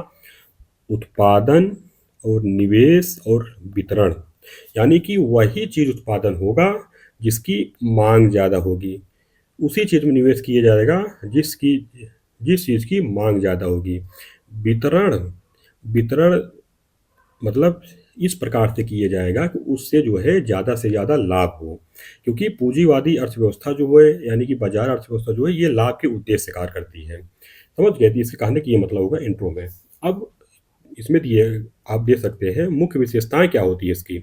Speaker 1: उत्पादन और निवेश और वितरण यानी कि वही चीज़ उत्पादन होगा जिसकी मांग ज़्यादा होगी, उसी चीज़ में निवेश किया जाएगा जिस चीज़ की मांग ज़्यादा होगी। वितरण वितरण मतलब इस प्रकार से किया जाएगा कि उससे जो है ज़्यादा से ज़्यादा लाभ हो, क्योंकि पूंजीवादी अर्थव्यवस्था जो है यानी कि बाजार अर्थव्यवस्था जो है ये लाभ के उद्देश्य से कार्य करती है। समझ गए? तो इसके कहने का ये मतलब होगा इंट्रो में। अब इसमें दिए आप देख सकते हैं मुख्य विशेषताएं क्या होती है इसकी।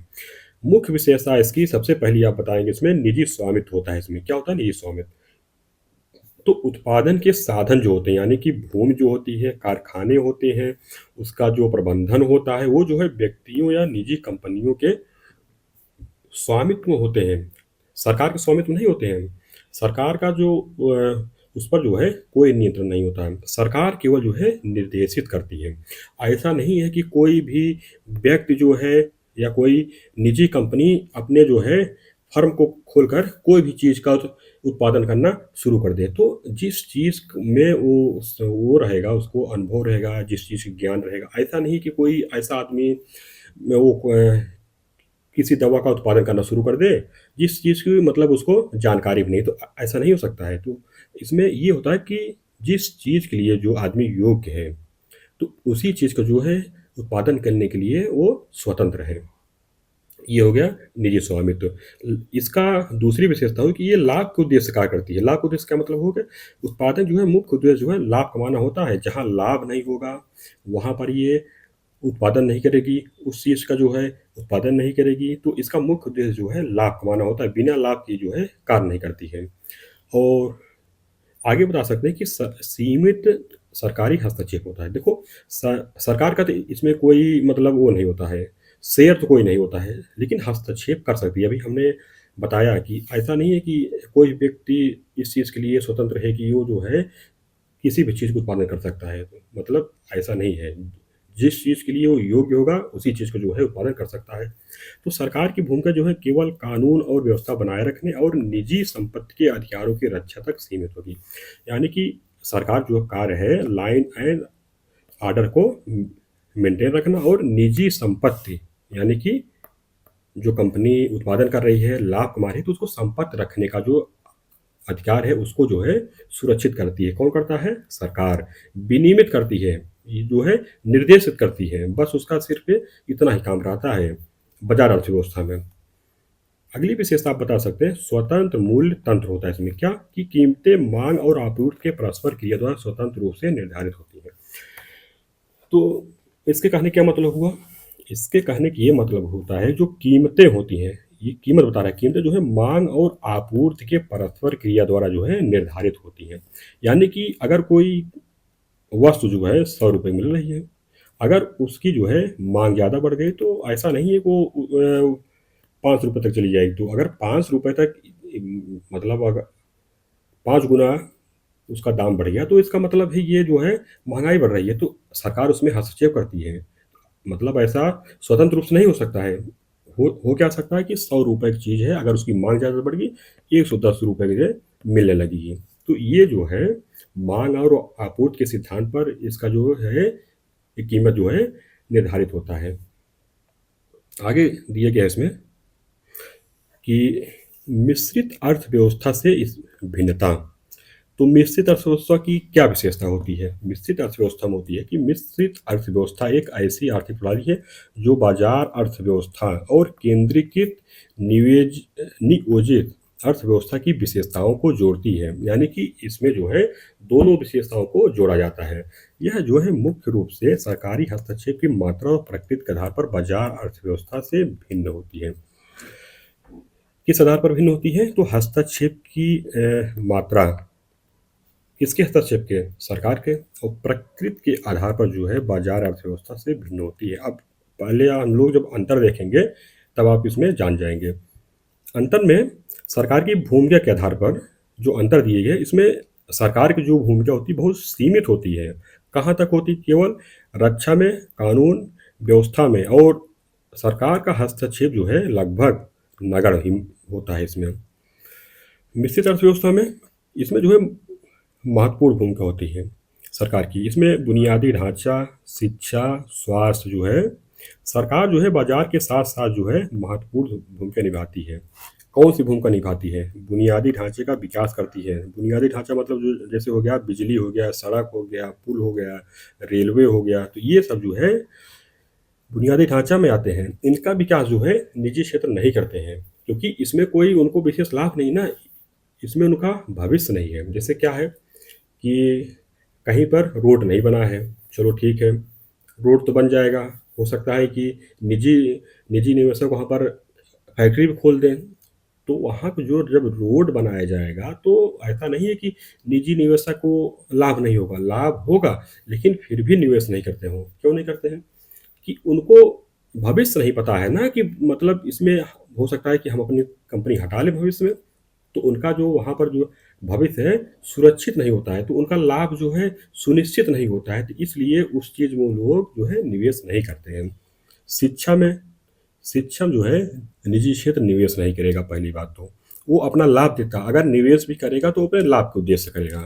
Speaker 1: मुख्य विशेषता इसकी सबसे पहली आप बताएंगे इसमें निजी स्वामित्व होता है। इसमें क्या होता है? निजी स्वामित्व। तो उत्पादन के साधन जो होते हैं यानी कि भूमि जो होती है, कारखाने होते हैं, उसका जो प्रबंधन होता है वो जो है व्यक्तियों या निजी कंपनियों के स्वामित्व में होते हैं, सरकार के स्वामित्व नहीं होते हैं। सरकार का जो उस पर जो है कोई नियंत्रण नहीं होता है। सरकार केवल जो है निर्देशित करती है। ऐसा नहीं है कि कोई भी व्यक्ति जो है या कोई निजी कंपनी अपने जो है फर्म को खोलकर कोई भी चीज़ का उत्पादन करना शुरू कर दे। तो जिस चीज़ में वो रहेगा, उसको अनुभव रहेगा, जिस चीज़ का ज्ञान रहेगा, ऐसा नहीं कि कोई ऐसा आदमी वो किसी दवा का उत्पादन करना शुरू कर दे जिस चीज़ की मतलब उसको जानकारी भी नहीं। तो ऐसा नहीं हो सकता है। तो इसमें ये होता है कि जिस चीज़ के लिए जो आदमी योग्य है तो उसी चीज़ का जो है उत्पादन करने के लिए वो स्वतंत्र है। ये हो गया निजी स्वामित्व। इसका दूसरी विशेषता हो कि ये लाभ के उद्देश्य से कार्य करती है। लाभ के उद्देश्य का मतलब हो गया उत्पादन जो है मुख्य उद्देश्य जो है लाभ कमाना होता है। जहाँ लाभ नहीं होगा वहाँ पर ये उत्पादन नहीं करेगी, उस चीज़ का जो है उत्पादन नहीं करेगी। तो इसका मुख्य उद्देश्य जो है लाभ कमाना होता है, बिना लाभ के जो है कार्य नहीं करती है। और आगे बता सकते हैं कि सीमित सरकारी हस्तक्षेप होता है। देखो सरकार का तो इसमें कोई मतलब वो नहीं होता है, शेयर तो कोई नहीं होता है, लेकिन हस्तक्षेप कर सकती है। अभी हमने बताया कि ऐसा नहीं है कि कोई व्यक्ति इस चीज़ के लिए स्वतंत्र है कि वो जो है किसी भी चीज़ को उत्पादन कर सकता है। मतलब ऐसा नहीं है। जिस चीज़ के लिए वो योग्य होगा उसी चीज़ को जो है उत्पादन कर सकता है। तो सरकार की भूमिका जो है केवल कानून और व्यवस्था बनाए रखने और निजी संपत्ति के अधिकारों की रक्षा तक सीमित होगी। यानी कि सरकार जो कार्य है लाइन एंड ऑर्डर को मेंटेन रखना और निजी संपत्ति यानी कि जो कंपनी उत्पादन कर रही है, लाभ कमा रही है, तो उसको संपत्ति रखने का जो अधिकार है उसको जो है सुरक्षित करती है। कौन करता है? सरकार। विनियमित करती है, ये जो है निर्देशित करती है। बस उसका सिर्फ इतना ही काम रहता है बाजार अर्थव्यवस्था में। अगली विशेषता आप बता सकते हैं, स्वतंत्र मूल्य तंत्र होता है इसमें। क्या? कि कीमतें मांग और आपूर्ति के परस्पर क्रिया द्वारा स्वतंत्र रूप से निर्धारित होती है। तो इसके कहने क्या मतलब हुआ? इसके कहने की ये मतलब होता है जो कीमतें होती हैं, ये कीमत बता रहा है, कीमतें जो है मांग और आपूर्ति के परस्पर क्रिया द्वारा जो है निर्धारित होती हैं। यानी कि अगर कोई वस्तु जो है 100 रुपये मिल रही है, अगर उसकी जो है मांग ज़्यादा बढ़ गई तो ऐसा नहीं है कि वो 5 रुपये तक चली जाएगी। तो अगर 5 रुपये तक मतलब अगर 5 गुना उसका दाम बढ़ गया तो इसका मतलब है ये जो है महंगाई बढ़ रही है, तो सरकार उसमें हस्तक्षेप करती है। मतलब ऐसा स्वतंत्र रूप से नहीं हो सकता है। हो क्या सकता है कि 100 रुपये की चीज़ है, अगर उसकी मांग ज़्यादा बढ़ गई 110 रुपये की जगह मिलने लगेगी। तो ये जो है मांग और आपूर्ति के सिद्धांत पर इसका जो है ये कीमत जो है निर्धारित होता है। आगे दिए गया है इसमें कि मिश्रित अर्थव्यवस्था से इस भिन्नता। तो मिश्रित अर्थव्यवस्था की क्या विशेषता होती है? मिश्रित अर्थव्यवस्था में होती है कि मिश्रित अर्थव्यवस्था एक ऐसी आर्थिक प्रणाली है जो बाजार अर्थव्यवस्था और केंद्रीकृत नियोजित अर्थव्यवस्था की विशेषताओं को जोड़ती है। यानी कि इसमें जो है दोनों विशेषताओं को जोड़ा जाता है। यह जो है मुख्य रूप से सरकारी हस्तक्षेप की मात्रा और प्रकृति के आधार पर बाजार अर्थव्यवस्था से भिन्न होती है। किस आधार पर भिन्न होती है? तो हस्तक्षेप की मात्रा किसके हस्तक्षेप के? सरकार के। और प्रकृति के आधार पर जो है बाजार अर्थव्यवस्था से भिन्न होती है। अब पहले हम लोग जब अंतर देखेंगे तब आप इसमें जान जाएंगे। अंतर में सरकार की भूमिका के आधार पर जो अंतर दिए गए, इसमें सरकार की जो भूमिका होती है बहुत सीमित होती है। कहाँ तक होती? केवल रक्षा में, कानून व्यवस्था में, और सरकार का हस्तक्षेप जो है लगभग नगण्य ही होता है इसमें। मिश्रित अर्थव्यवस्था में इसमें जो है महत्वपूर्ण भूमिका होती है सरकार की। इसमें बुनियादी ढांचा, शिक्षा, स्वास्थ्य जो है सरकार जो है बाजार के साथ साथ जो है महत्वपूर्ण भूमिका निभाती है। कौन सी भूमिका निभाती है? बुनियादी ढांचे का विकास करती है। बुनियादी ढांचा मतलब जो जैसे हो गया बिजली हो गया, सड़क हो गया, पुल हो गया, रेलवे हो गया, तो ये सब जो है बुनियादी ढांचा में आते हैं। इनका विकास जो है निजी क्षेत्र नहीं करते हैं क्योंकि इसमें कोई उनको विशेष लाभ नहीं ना, इसमें उनका भविष्य नहीं है। जैसे क्या है कि कहीं पर रोड नहीं बना है, चलो ठीक है, रोड तो बन जाएगा। हो सकता है कि निजी निजी निवेशक वहाँ पर फैक्ट्री भी खोल दें, तो वहाँ पे जो जब रोड बनाया जाएगा तो ऐसा नहीं है कि निजी निवेशक को लाभ नहीं होगा, लाभ होगा, लेकिन फिर भी निवेश नहीं करते हों। क्यों नहीं करते हैं? कि उनको भविष्य नहीं पता है ना, कि मतलब इसमें हो सकता है कि हम अपनी कंपनी हटा लें भविष्य में, तो उनका जो वहाँ पर जो भविष्य है सुरक्षित नहीं होता है, तो उनका लाभ जो है सुनिश्चित नहीं होता है, तो इसलिए उस चीज़ में वो लोग जो है निवेश नहीं करते हैं। शिक्षा में शिक्षा जो है निजी क्षेत्र निवेश नहीं करेगा। पहली बात तो वो अपना लाभ देता, अगर निवेश भी करेगा तो अपने लाभ के उद्देश्य से करेगा,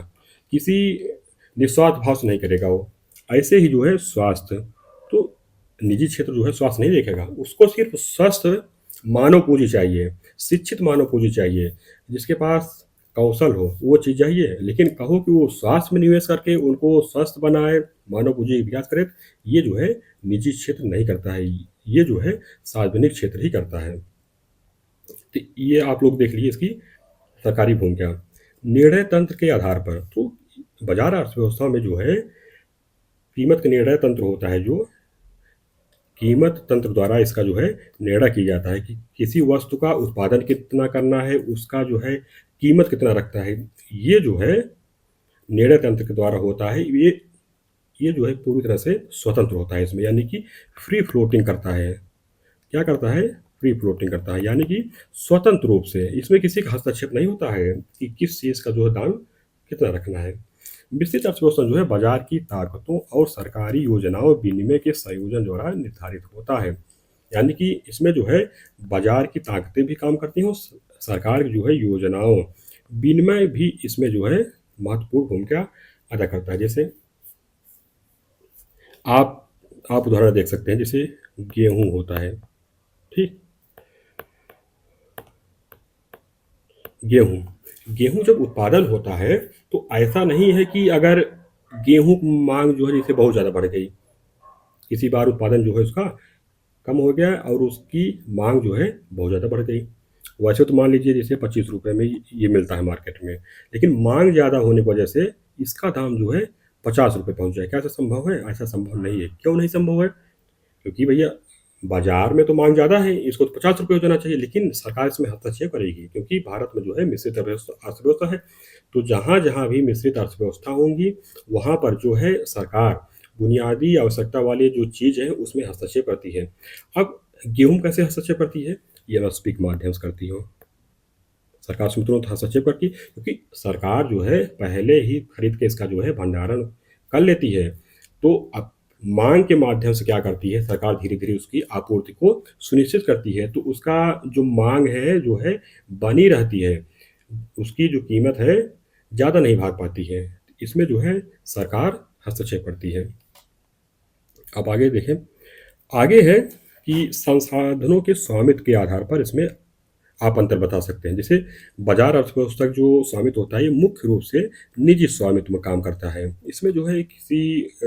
Speaker 1: किसी निस्वार्थ भाव से नहीं करेगा वो। ऐसे ही जो है स्वास्थ्य, तो निजी क्षेत्र जो है स्वास्थ्य नहीं देखेगा, उसको सिर्फ स्वस्थ मानव पूंजी चाहिए, शिक्षित मानव पूंजी चाहिए, जिसके पास कौशल हो वो चीज़ चाहिए। लेकिन कहो कि वो स्वास्थ्य में निवेश करके उनको स्वस्थ बनाए, मानव पूंजी विकास करे, ये जो है निजी क्षेत्र नहीं करता है, ये जो है सार्वजनिक क्षेत्र ही करता है। तो ये आप लोग देख लीजिए इसकी सरकारी भूमिका। निर्णय तंत्र के आधार पर, तो बाजार अर्थव्यवस्था में जो है कीमत का निर्णय तंत्र होता है, जो कीमत तंत्र द्वारा इसका जो है निर्णय किया जाता है कि किसी वस्तु का उत्पादन कितना करना है, उसका जो है कीमत कितना रखता है। ये जो है निर्णय तंत्र के द्वारा होता है। ये जो है पूरी तरह से स्वतंत्र होता है इसमें, यानी कि फ्री फ्लोटिंग करता है। क्या करता है? फ्री फ्लोटिंग करता है, यानी कि स्वतंत्र रूप से, इसमें किसी का हस्तक्षेप नहीं होता है कि किस चीज़ का जो है दाम कितना रखना है। विस्तृत अर्थव्यवस्था जो है बाजार की ताकतों और सरकारी योजनाओं विनिमय के संयोजन द्वारा निर्धारित होता है। यानी कि इसमें जो है बाजार की ताकतें भी काम करती हैं और सरकार की जो है योजनाओं विनिमय भी इसमें जो है महत्वपूर्ण भूमिका अदा करता है। जैसे आप उदाहरण देख सकते हैं, जैसे गेहूं होता है, ठीक। गेहूँ। गेहूँ जब उत्पादन होता है, तो ऐसा नहीं है कि अगर गेहूँ की माँग जो है जैसे बहुत ज़्यादा बढ़ गई, किसी बार उत्पादन जो है उसका कम हो गया और उसकी माँग जो है बहुत ज़्यादा बढ़ गई। वैसे तो मान लीजिए जैसे 25 रुपए में ये मिलता है मार्केट में, लेकिन माँग ज़्यादा होने की वजह से इसका दाम जो है 50 रुपए पहुँच जाए। क्या ऐसा संभव है? ऐसा संभव नहीं है। क्यों नहीं संभव है? क्योंकि भैया बाजार में तो मांग ज़्यादा है, इसको तो 50 रुपये हो जाना चाहिए, लेकिन सरकार इसमें हस्तक्षेप करेगी क्योंकि भारत में जो है मिश्रित अर्थव्यवस्था है। तो जहाँ जहाँ भी मिश्रित अर्थव्यवस्था होंगी, वहाँ पर जो है सरकार बुनियादी आवश्यकता वाली जो चीज़ है उसमें हस्तक्षेप करती है। अब गेहूँ कैसे हस्तक्षेप करती है? एमएसपी के माध्यम से करती हो। सरकार उसमें तुरंत हस्तक्षेप करती है क्योंकि सरकार जो है पहले ही खरीद के इसका जो है भंडारण कर लेती है। तो अब मांग के माध्यम से क्या करती है सरकार, धीरे धीरे उसकी आपूर्ति को सुनिश्चित करती है, तो उसका जो मांग है जो है बनी रहती है, उसकी जो कीमत है ज़्यादा नहीं भाग पाती है। इसमें जो है सरकार हस्तक्षेप करती है। अब आगे देखें, आगे है कि संसाधनों के स्वामित्व के आधार पर इसमें आप अंतर बता सकते हैं। जैसे बाजार अर्थव्यवस्था का जो स्वामित्व होता है ये मुख्य रूप से निजी स्वामित्व में काम करता है। इसमें जो है किसी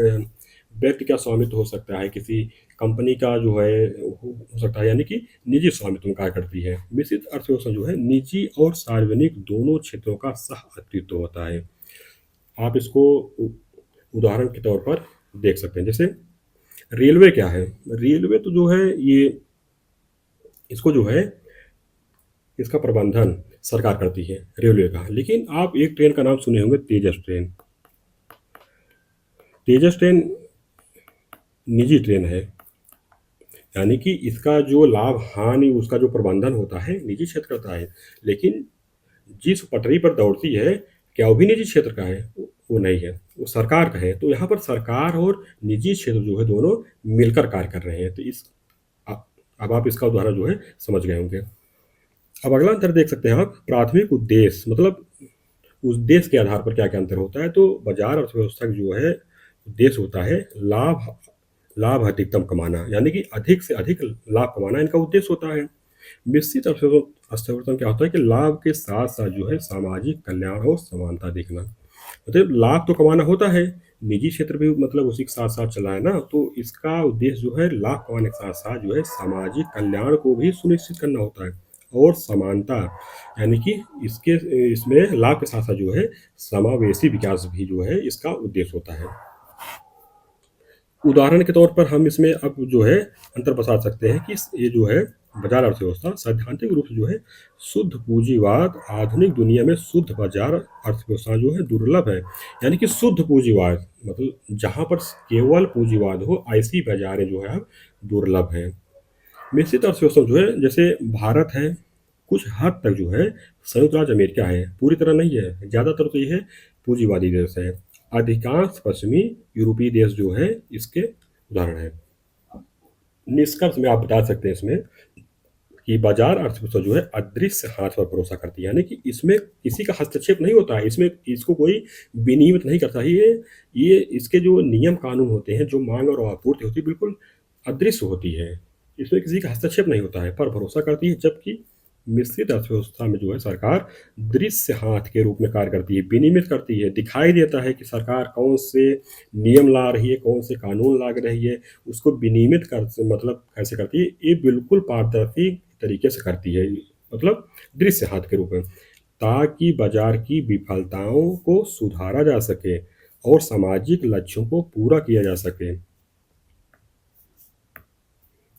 Speaker 1: व्यक्ति का स्वामित्व हो सकता है, किसी कंपनी का जो है हो सकता है, यानी कि निजी स्वामित्व में कार्य करती है। मिश्रित अर्थव्यवस्था जो है निजी और सार्वजनिक दोनों क्षेत्रों का सह अस्तित्व होता है। आप इसको उदाहरण के तौर पर देख सकते हैं। जैसे रेलवे क्या है? रेलवे तो जो है ये इसको जो है इसका प्रबंधन सरकार करती है रेलवे का। लेकिन आप एक ट्रेन का नाम सुने होंगे, तेजस ट्रेन। तेजस ट्रेन निजी ट्रेन है, यानी कि इसका जो लाभ हानि उसका जो प्रबंधन होता है निजी क्षेत्र करता है। लेकिन जिस पटरी पर दौड़ती है, क्या वो भी निजी क्षेत्र का है? वो नहीं है, वो सरकार का है। तो यहाँ पर सरकार और निजी क्षेत्र जो है दोनों मिलकर कार्य कर रहे हैं। तो अब आप इसका उदाहरण जो है समझ गए होंगे। अब अगला अंतर देख सकते हैं आप, प्राथमिक उद्देश्य, मतलब उद्देश्य के आधार पर क्या क्या अंतर होता है। तो बाजार अर्थव्यवस्था का जो है उद्देश्य होता है लाभ लाभ अधिकतम कमाना, यानी कि अधिक से अधिक लाभ कमाना इनका उद्देश्य होता है। मिश्रित अर्थव्यवस्था में क्या होता है कि लाभ के साथ साथ जो है सामाजिक कल्याण और समानता देखना। मतलब लाभ तो कमाना होता है, निजी क्षेत्र भी मतलब उसी के साथ साथ चला है ना, तो इसका उद्देश्य जो है लाभ कमाने के साथ साथ जो है सामाजिक कल्याण को भी सुनिश्चित करना होता है और समानता, यानी कि इसके इसमें लाभ के साथ साथ जो है समावेशी विकास भी जो है इसका उद्देश्य होता है। उदाहरण के तौर पर हम इसमें अब जो है अंतर बता सकते हैं कि ये जो है बाजार अर्थव्यवस्था सैद्धांतिक रूप से जो है शुद्ध पूंजीवाद, आधुनिक दुनिया में शुद्ध बाजार अर्थव्यवस्था जो है दुर्लभ है। यानी कि शुद्ध पूंजीवाद मतलब जहाँ पर केवल पूंजीवाद हो, ऐसी बाजारें जो है अब दुर्लभ हैं। मिश्रित अर्थव्यवस्था जो है जैसे भारत है, कुछ हद तक जो है संयुक्त राज्य अमेरिका है, पूरी तरह नहीं है, ज़्यादातर तो ये है पूंजीवादी देश है। अधिकांश पश्चिमी यूरोपीय देश जो है इसके उदाहरण है। निष्कर्ष में आप बता सकते हैं इसमें कि बाजार अर्थव्यवस्था जो है अदृश्य हाथ पर भरोसा करती है, यानी कि इसमें किसी का हस्तक्षेप नहीं होता है, इसमें इसको कोई विनियमित नहीं करता है। ये इसके जो नियम कानून होते हैं, जो मांग और आपूर्ति होती है, बिल्कुल अदृश्य होती है। इसमें किसी का हस्तक्षेप नहीं होता है, पर भरोसा करती है। जबकि मिश्रित अर्थव्यवस्था में जो है सरकार दृश्य हाथ के रूप में कार्य करती है, विनियमित करती है, दिखाई देता है कि सरकार कौन से नियम ला रही है, कौन से कानून ला रही है, उसको विनियमित कर मतलब कैसे करती है, ये बिल्कुल पारदर्शी तरीके से करती है, मतलब दृश्य हाथ के रूप में, ताकि बाजार की विफलताओं को सुधारा जा सके और सामाजिक लक्ष्यों को पूरा किया जा सके।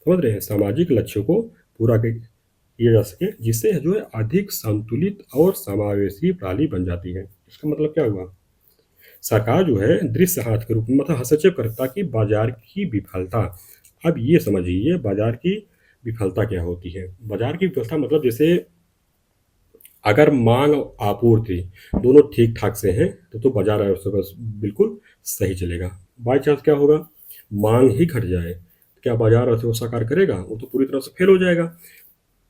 Speaker 1: समझ रहे हैं? सामाजिक लक्ष्यों को पूरा किया जा सके, जिससे जो है अधिक संतुलित और समावेशी प्रणाली बन जाती है। इसका मतलब क्या हुआ? सरकार जो है दृश्य हाथ के रूप में मतलब हस्तक्षेप करे ताकि बाजार की विफलता, अब ये समझिए बाजार की विफलता क्या होती है। बाजार की विफलता मतलब जैसे अगर मांग और आपूर्ति दोनों ठीक ठाक से हैं तो बाजार अर्थव्यवस्था बिल्कुल सही चलेगा। बाई चांस क्या होगा, मांग ही घट जाए, क्या बाजार अर्थव्यवस्था कार्य करेगा? वो तो पूरी तरह से फेल हो जाएगा।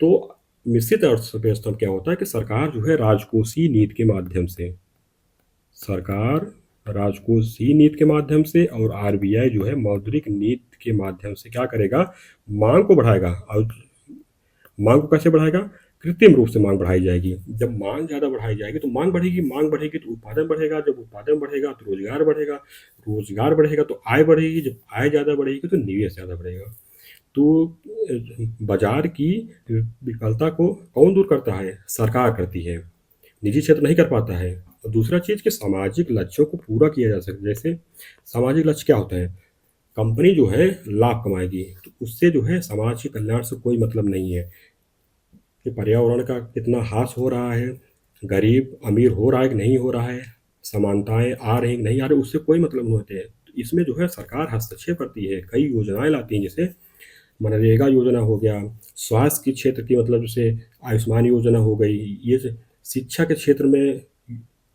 Speaker 1: तो निश्चित अर्थव्यवस्था में क्या होता है कि सरकार जो है राजकोषीय नीति के माध्यम से, सरकार राजकोषीय नीति के माध्यम से और आरबीआई जो है मौद्रिक नीति के माध्यम से क्या करेगा, मांग को बढ़ाएगा। और मांग को कैसे बढ़ाएगा? कृत्रिम रूप से मांग बढ़ाई जाएगी। जब मांग ज़्यादा बढ़ाई जाएगी तो मांग बढ़ेगी तो उत्पादन बढ़ेगा, जब उत्पादन बढ़ेगा तो रोजगार बढ़ेगा, रोजगार बढ़ेगा तो आय बढ़ेगी, जब आय ज़्यादा बढ़ेगी तो निवेश ज़्यादा बढ़ेगा। तो बाजार की विफलता को कौन दूर करता है? सरकार करती है, निजी क्षेत्र नहीं कर पाता है। और दूसरा चीज़ कि सामाजिक लक्ष्यों को पूरा किया जा सकता है। जैसे सामाजिक लक्ष्य क्या होता है? कंपनी जो है लाभ कमाएगी तो उससे जो है समाज के कल्याण से कोई मतलब नहीं है कि पर्यावरण का कितना ह्रास हो रहा है, गरीब अमीर हो रहा है कि नहीं हो रहा है, समानताएं आ रही कि नहीं आ रही, उससे कोई मतलब नहीं होते हैं। तो इसमें जो है सरकार हस्तक्षेप करती है, कई योजनाएं लाती हैं, जैसे मनरेगा योजना हो गया, स्वास्थ्य के क्षेत्र की मतलब जैसे आयुष्मान योजना हो गई, ये शिक्षा के क्षेत्र में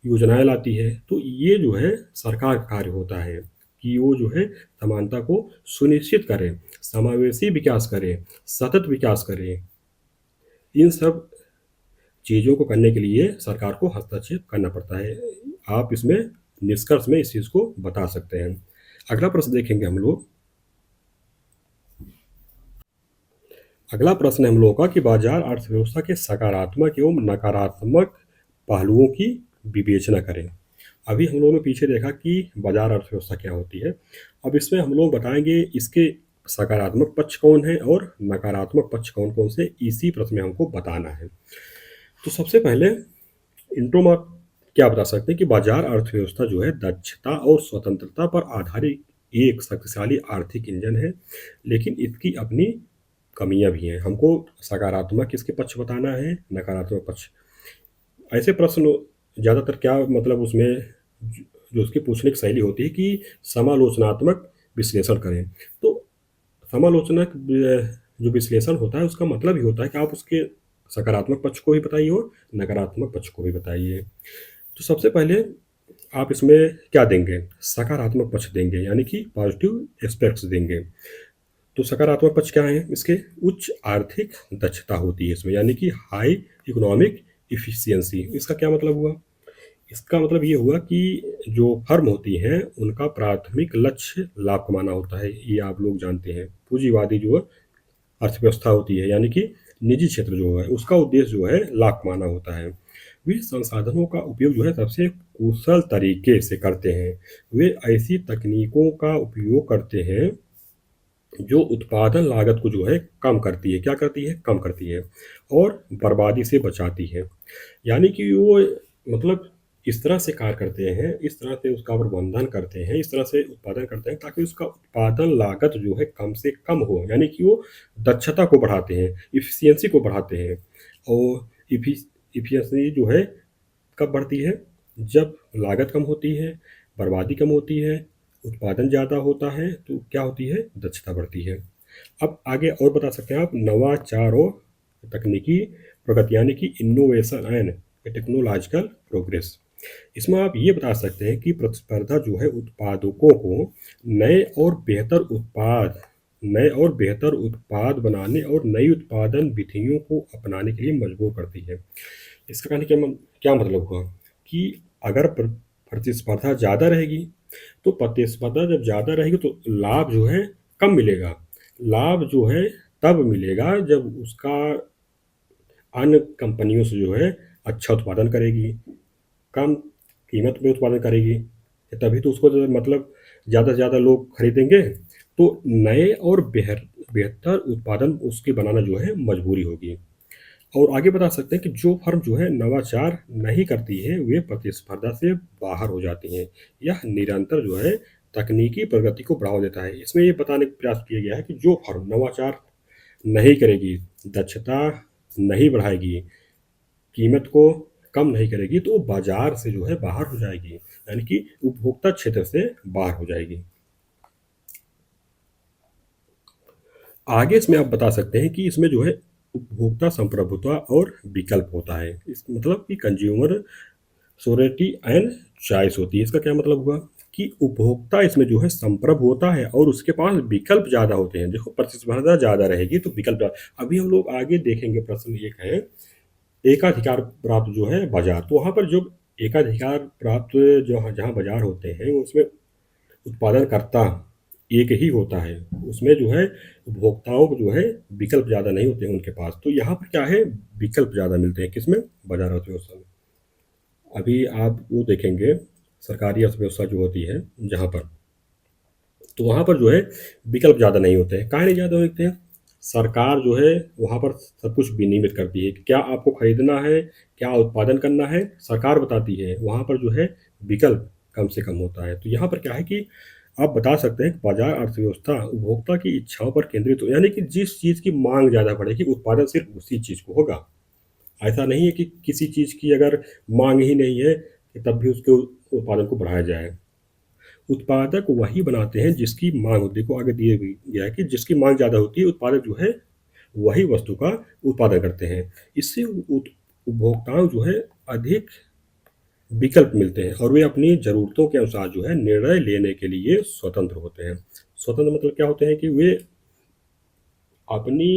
Speaker 1: योजनाएं लाती है। तो ये जो है सरकार का कार्य होता है कि वो जो है समानता को सुनिश्चित करे, समावेशी विकास करे, सतत विकास करे। इन सब चीज़ों को करने के लिए सरकार को हस्तक्षेप करना पड़ता है। आप इसमें निष्कर्ष में इस चीज़ को बता सकते हैं। अगला प्रश्न देखेंगे हम लोग। अगला प्रश्न है हम लोगों का कि बाजार अर्थव्यवस्था के सकारात्मक एवं नकारात्मक पहलुओं की विवेचना करें। अभी हम लोगों ने पीछे देखा कि बाजार अर्थव्यवस्था क्या होती है। अब इसमें हम लोग बताएंगे इसके सकारात्मक पक्ष कौन है और नकारात्मक पक्ष कौन कौन से, इसी प्रश्न में हमको बताना है। तो सबसे पहले इंट्रो में क्या बता सकते हैं कि बाजार अर्थव्यवस्था जो है दक्षता और स्वतंत्रता पर आधारित एक शक्तिशाली आर्थिक इंजन है, लेकिन इसकी अपनी कमियां भी हैं। हमको सकारात्मक इसके पक्ष बताना है, नकारात्मक पक्ष। ऐसे प्रश्न ज़्यादातर क्या मतलब उसमें जो उसकी पूछने की शैली होती है कि समालोचनात्मक विश्लेषण करें। तो समालोचनात्मक जो विश्लेषण होता है उसका मतलब ही होता है कि आप उसके सकारात्मक पक्ष को भी बताइए और नकारात्मक पक्ष को भी बताइए। तो सबसे पहले आप इसमें क्या देंगे? सकारात्मक पक्ष देंगे, यानी कि पॉजिटिव एस्पेक्ट्स देंगे। तो सकारात्मक पक्ष क्या है इसके? उच्च आर्थिक दक्षता होती है इसमें, यानी कि हाई इकोनॉमिक इफिशियंसी। इसका क्या मतलब हुआ? इसका मतलब ये हुआ कि जो फर्म होती हैं उनका प्राथमिक लक्ष्य लाभ कमाना होता है, ये आप लोग जानते हैं। पूंजीवादी जो अर्थव्यवस्था होती है, यानी कि निजी क्षेत्र जो है उसका उद्देश्य जो है लाभ कमाना होता है। वे संसाधनों का उपयोग जो है सबसे कुशल तरीके से करते हैं। वे ऐसी तकनीकों का उपयोग करते हैं जो उत्पादन लागत को जो है कम करती है। क्या करती है? कम करती है और बर्बादी से बचाती है। यानी कि वो मतलब इस तरह से कार्य करते हैं, इस तरह से उसका प्रबंधन करते हैं, इस तरह से उत्पादन करते हैं ताकि उसका उत्पादन लागत जो है कम से कम हो। यानी कि वो दक्षता को बढ़ाते हैं, इफ़िशियंसी को बढ़ाते हैं। और इफ़िशियंसी जो है कब बढ़ती है? जब लागत कम होती है, बर्बादी कम होती है, उत्पादन ज़्यादा होता है, तो क्या होती है? दक्षता बढ़ती है। अब आगे और बता सकते हैं आप नवाचार और तकनीकी प्रगति, यानी कि इनोवेशन एंड टेक्नोलॉजिकल प्रोग्रेस। इसमें आप ये बता सकते हैं कि प्रतिस्पर्धा जो है उत्पादकों को नए और बेहतर उत्पाद बनाने और नई उत्पादन विधियों को अपनाने के लिए मजबूर करती है। इसका कहने का क्या मतलब हुआ कि अगर प्रतिस्पर्धा ज़्यादा रहेगी, तो प्रतिस्पर्धा जब ज़्यादा रहेगी तो लाभ जो है कम मिलेगा। लाभ जो है तब मिलेगा जब उसका अन्य कंपनियों से जो है अच्छा उत्पादन करेगी, कम कीमत पे उत्पादन करेगी, तभी तो उसको जो मतलब ज़्यादा से ज़्यादा लोग खरीदेंगे। तो नए और बेहतर उत्पादन उसकी बनाना जो है मजबूरी होगी। और आगे बता सकते हैं कि जो फर्म जो है नवाचार नहीं करती है वे प्रतिस्पर्धा से बाहर हो जाती हैं। यह निरंतर जो है तकनीकी प्रगति को बढ़ावा देता है। इसमें ये बताने का प्रयास किया गया है कि जो फर्म नवाचार नहीं करेगी, दक्षता नहीं बढ़ाएगी, कीमत को कम नहीं करेगी, तो वो बाजार से जो है बाहर हो जाएगी, यानी कि उपभोक्ता क्षेत्र से बाहर हो जाएगी। आगे इसमें आप बता सकते हैं कि इसमें जो है उपभोक्ता संप्रभुता और विकल्प होता है। इस मतलब कि कंज्यूमर सोरेटी एंड चॉइस होती है। इसका क्या मतलब हुआ कि उपभोक्ता इसमें जो है संप्रभु होता है और उसके पास विकल्प ज़्यादा होते हैं। देखो, प्रतिस्पर्धा ज़्यादा रहेगी तो विकल्प ज़्यादा। अभी हम लोग आगे देखेंगे, प्रश्न एक है एकाधिकार प्राप्त जो है बाजार। तो वहाँ पर जो एकाधिकार प्राप्त जो जहाँ बाजार होते हैं उसमें उत्पादनकर्ता एक ही होता है। उसमें जो है उपभोक्ताओं को जो है विकल्प ज़्यादा नहीं होते हैं उनके पास। तो यहाँ पर क्या है, विकल्प ज़्यादा मिलते हैं किसमें, बाजार अर्थव्यवस्था में। अभी आप वो देखेंगे सरकारी अर्थव्यवस्था जो होती है जहाँ पर, तो वहाँ पर जो है विकल्प ज़्यादा नहीं होते हैं। काहे नहीं ज़्यादा होते हैं, सरकार जो है वहाँ पर सब कुछ विनियमित करती है कि क्या आपको खरीदना है, क्या उत्पादन करना है, सरकार बताती है। वहाँ पर जो है विकल्प कम से कम होता है। तो यहाँ पर क्या है कि आप बता सकते हैं कि बाजार अर्थव्यवस्था उपभोक्ता की इच्छाओं पर केंद्रित हो, यानी कि जिस चीज़ की मांग ज़्यादा बढ़ेगी उत्पादन सिर्फ उसी चीज़ को होगा। ऐसा नहीं है कि किसी चीज़ की अगर मांग ही नहीं है कि तब भी उसके उत्पादन को बढ़ाया जाए। उत्पादक वही बनाते हैं जिसकी मांग होती है। देखो आगे दिए भी गया है कि जिसकी मांग ज़्यादा होती है उत्पादक जो है वही वस्तु का उत्पादन करते हैं। इससे उपभोक्ताओं जो है अधिक विकल्प मिलते हैं और वे अपनी ज़रूरतों के अनुसार जो है निर्णय लेने के लिए स्वतंत्र होते हैं। स्वतंत्र मतलब क्या होते हैं कि वे अपनी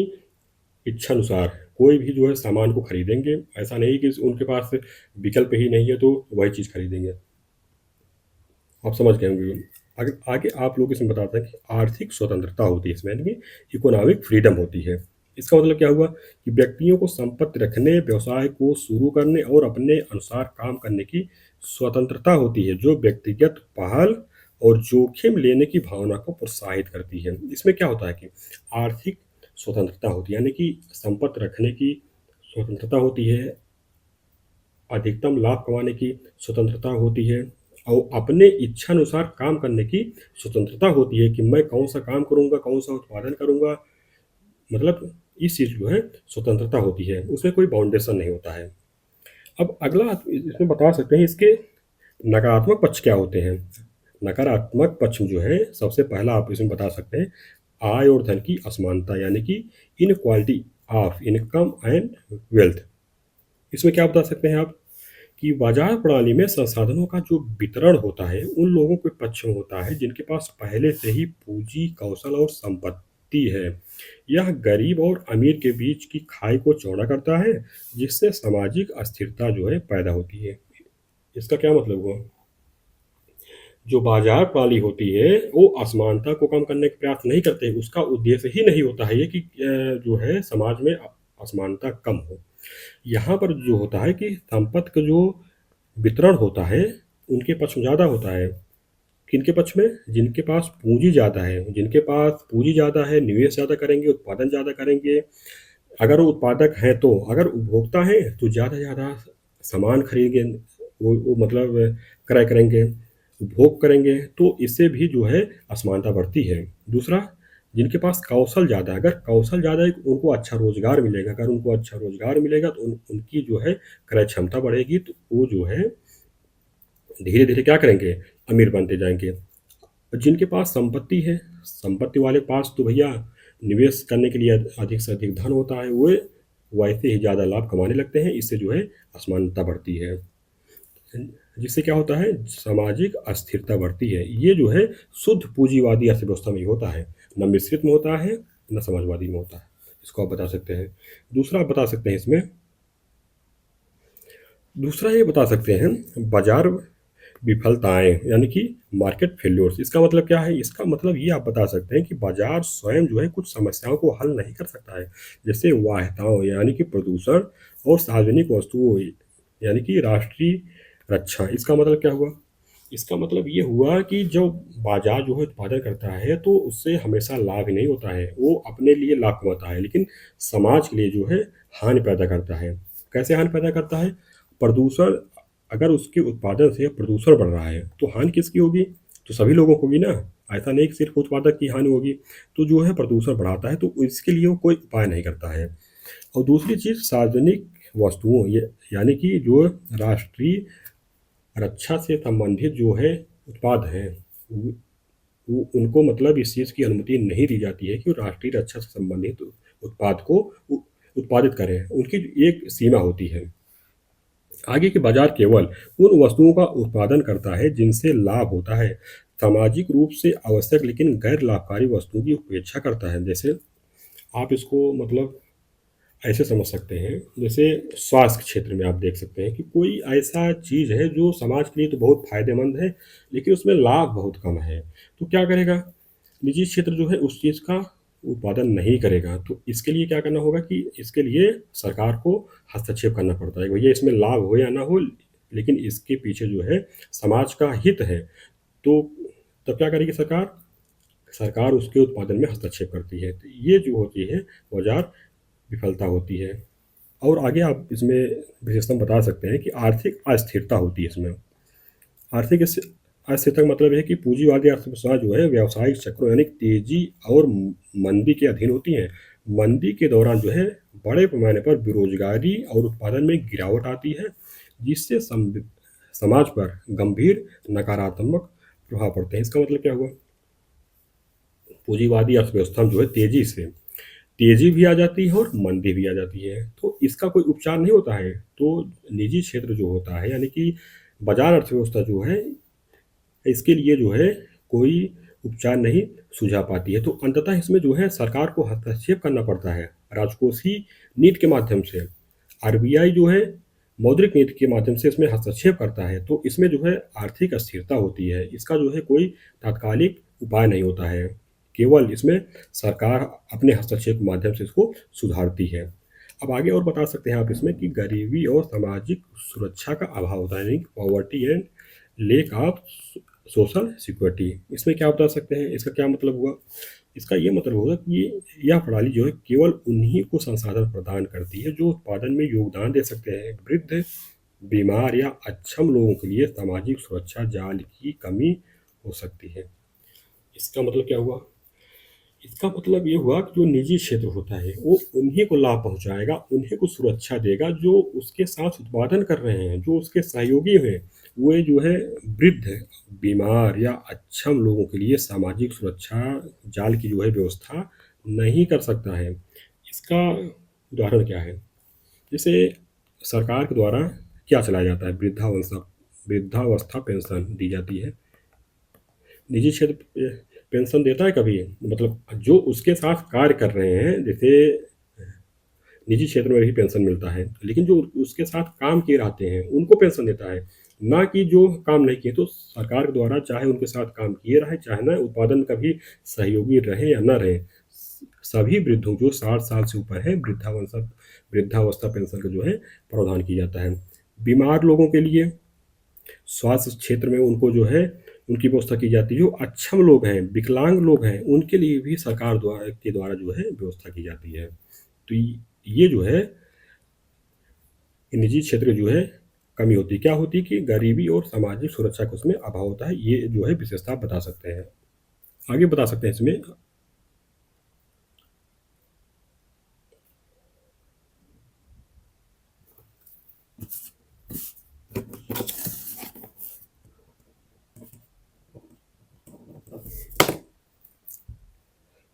Speaker 1: इच्छानुसार कोई भी जो है सामान को खरीदेंगे। ऐसा नहीं कि उनके पास विकल्प ही नहीं है तो वही चीज़ खरीदेंगे। आप समझ गए होंगे। आगे आगे आप लोग इसमें बताते हैं कि आर्थिक स्वतंत्रता होती है इसमें, यानी कि इकोनॉमिक फ्रीडम होती है। इसका मतलब क्या हुआ कि व्यक्तियों को संपत्ति रखने, व्यवसाय को शुरू करने और अपने अनुसार काम करने की स्वतंत्रता होती है, जो व्यक्तिगत पहल और जोखिम लेने की भावना को प्रोत्साहित करती है। इसमें क्या होता है कि आर्थिक स्वतंत्रता होती है, यानी कि संपत्ति रखने की स्वतंत्रता होती है, अधिकतम लाभ कमाने की स्वतंत्रता होती है और अपने इच्छानुसार काम करने की स्वतंत्रता होती है कि मैं कौन सा काम करूँगा, कौन सा उत्पादन करूँगा। मतलब इस चीज़ जो है स्वतंत्रता होती है, उसमें कोई बाउंडेशन नहीं होता है। अब अगला आप इसमें बता सकते हैं इसके नकारात्मक पक्ष क्या होते हैं। नकारात्मक पक्ष जो है सबसे पहला आप इसमें बता सकते हैं आय और धन की असमानता, यानी कि inequality of income and wealth. इसमें क्या बता सकते हैं आप कि बाजार प्रणाली में संसाधनों का जो वितरण होता है उन लोगों के पक्ष में होता है जिनके पास पहले से ही पूंजी, कौशल और संपत्ति है। यह गरीब और अमीर के बीच की खाई को चौड़ा करता है, जिससे सामाजिक अस्थिरता जो है पैदा होती है। इसका क्या मतलब हुआ, जो बाजार प्रणाली होती है वो असमानता को कम करने का प्रयास नहीं करते। उसका उद्देश्य ही नहीं होता है ये कि जो है समाज में असमानता कम हो। यहाँ पर जो होता है कि संपत्ति का जो वितरण होता है उनके पक्ष में ज़्यादा होता है। किनके पक्ष में, जिनके पास पूंजी ज़्यादा है। जिनके पास पूंजी ज़्यादा है निवेश ज़्यादा करेंगे, उत्पादन ज़्यादा करेंगे। अगर वो उत्पादक हैं तो, अगर उपभोक्ता हैं तो ज़्यादा से ज़्यादा सामान खरीदेंगे, वो मतलब क्रय करेंगे, उपभोग करेंगे। तो इससे भी जो है असमानता बढ़ती है। दूसरा, जिनके पास कौशल ज़्यादा है, अगर कौशल ज़्यादा है उनको अच्छा रोज़गार मिलेगा। अगर उनको अच्छा रोज़गार मिलेगा तो उनकी जो है क्रय क्षमता बढ़ेगी, तो वो जो है धीरे धीरे क्या करेंगे, अमीर बनते जाएंगे। और जिनके पास संपत्ति है, संपत्ति वाले पास तो भैया निवेश करने के लिए अधिक से अधिक धन होता है, वो वैसे ही ज़्यादा लाभ कमाने लगते हैं। इससे जो है असमानता बढ़ती है, जिससे क्या होता है, सामाजिक अस्थिरता बढ़ती है। ये जो है शुद्ध पूंजीवादी अर्थव्यवस्था में ही होता है, न मिश्रित में होता है न समाजवादी में होता है। इसको आप बता सकते हैं। दूसरा आप बता सकते हैं इसमें, दूसरा ये बता सकते हैं बाजार विफलताएं, यानी कि मार्केट फेल्योर्स। इसका मतलब क्या है, इसका मतलब ये आप बता सकते हैं कि बाजार स्वयं जो है कुछ समस्याओं को हल नहीं कर सकता है, जैसे वाह्यताओं यानी कि प्रदूषण और सार्वजनिक वस्तुओं यानी कि राष्ट्रीय रक्षा। इसका मतलब क्या हुआ, इसका मतलब ये हुआ कि जब बाजार जो है उत्पादन करता है तो उससे हमेशा लाभ ही नहीं होता है, वो अपने लिए लाभ कमाता है लेकिन समाज के लिए जो है हानि पैदा करता है। कैसे हानि पैदा करता है, प्रदूषण, अगर उसके उत्पादन से प्रदूषण बढ़ रहा है तो हानि किसकी होगी, तो सभी लोगों को होगी ना। ऐसा नहीं कि सिर्फ उत्पादक की हानि होगी। तो जो है प्रदूषण बढ़ाता है तो इसके लिए वो कोई उपाय नहीं करता है। और दूसरी चीज़ सार्वजनिक वस्तुओं, ये यानी कि जो राष्ट्रीय रक्षा से संबंधित जो है उत्पाद हैं, उनको मतलब इस चीज़ की अनुमति नहीं दी जाती है कि राष्ट्रीय रक्षा से संबंधित उत्पाद को उत्पादित करें, उनकी एक सीमा होती है। आगे के बाजार केवल उन वस्तुओं का उत्पादन करता है जिनसे लाभ होता है। सामाजिक रूप से आवश्यक लेकिन गैर लाभकारी वस्तुओं की उपेक्षा करता है। जैसे आप इसको मतलब ऐसे समझ सकते हैं, जैसे स्वास्थ्य क्षेत्र में आप देख सकते हैं कि कोई ऐसा चीज़ है जो समाज के लिए तो बहुत फायदेमंद है, लेकिन उसमें लाभ बहुत कम है, तो क्या करेगा? निजी क्षेत्र जो है उस चीज़ का उत्पादन नहीं करेगा। तो इसके लिए क्या करना होगा कि इसके लिए सरकार को हस्तक्षेप करना पड़ता है। भैया इसमें लाभ हो या ना हो, लेकिन इसके पीछे जो है समाज का हित है, तो तब क्या करेगी सरकार? सरकार उसके उत्पादन में हस्तक्षेप करती है। तो ये जो होती है बाजार विफलता होती है। और आगे आप इसमें विशेषता बता सकते हैं कि आर्थिक अस्थिरता होती है इसमें। आर्थिक अस्थिरता का मतलब है कि पूंजीवादी अर्थव्यवस्था जो है व्यावसायिक चक्रों यानी तेजी और मंदी के अधीन होती है। मंदी के दौरान जो है बड़े पैमाने पर बेरोजगारी और उत्पादन में गिरावट आती है, जिससे समाज पर गंभीर नकारात्मक प्रभाव पड़ते हैं। इसका मतलब क्या हुआ? पूंजीवादी अर्थव्यवस्था में जो है तेजी भी आ जाती है और मंदी भी आ जाती है, तो इसका कोई उपचार नहीं होता है। तो निजी क्षेत्र जो होता है यानी कि बाजार अर्थव्यवस्था जो है, इसके लिए जो है कोई उपचार नहीं सुझा पाती है। तो अंततः इसमें जो है सरकार को हस्तक्षेप करना पड़ता है राजकोषीय नीति के माध्यम से। आरबीआई जो है मौद्रिक नीति के माध्यम से इसमें हस्तक्षेप करता है। तो इसमें जो है आर्थिक अस्थिरता होती है, इसका जो है कोई तात्कालिक उपाय नहीं होता है, केवल इसमें सरकार अपने हस्तक्षेप के माध्यम से इसको सुधारती है। अब आगे और बता सकते हैं आप इसमें कि गरीबी और सामाजिक सुरक्षा का अभाव होता है, यानी poverty and lake of social security. इसमें क्या बता सकते हैं, इसका क्या मतलब हुआ? इसका ये मतलब होगा कि यह प्रणाली जो है केवल उन्हीं को संसाधन प्रदान करती है जो उत्पादन में योगदान दे सकते हैं। वृद्ध, बीमार या अक्षम लोगों के लिए सामाजिक सुरक्षा जाल की कमी हो सकती है। इसका मतलब क्या हुआ? इसका मतलब ये हुआ कि जो निजी क्षेत्र होता है वो उन्हीं को लाभ पहुंचाएगा, उन्हीं को सुरक्षा देगा जो उसके साथ उत्पादन कर रहे हैं, जो उसके सहयोगी हैं। वो जो है वृद्ध, बीमार या अक्षम लोगों के लिए सामाजिक सुरक्षा जाल की जो है व्यवस्था नहीं कर सकता है। इसका उदाहरण क्या है? जैसे सरकार के द्वारा क्या चलाया जाता है? वृद्धावस्था पेंशन दी जाती है। निजी क्षेत्र पेंशन देता है कभी? मतलब जो उसके साथ कार्य कर रहे हैं, जैसे निजी क्षेत्र में भी पेंशन मिलता है, लेकिन जो उसके साथ काम किए रहते हैं उनको पेंशन देता है, ना कि जो काम नहीं किए। तो सरकार के द्वारा चाहे उनके साथ काम किए रहे चाहे ना, उत्पादन का भी सहयोगी रहे या ना रहे, सभी वृद्धों जो 60 साल से ऊपर है वृद्धावस्था पेंशन का जो है प्रावधान किया जाता है। बीमार लोगों के लिए स्वास्थ्य क्षेत्र में उनको जो है उनकी व्यवस्था की जाती है। जो अक्षम लोग हैं, विकलांग लोग हैं, उनके लिए भी सरकार द्वारा जो है व्यवस्था की जाती है। तो ये जो है निजी क्षेत्र जो है कमी होती है। क्या होती है कि गरीबी और सामाजिक सुरक्षा का उसमें अभाव होता है। ये जो है विशेषता आप बता सकते हैं। आगे बता सकते हैं इसमें।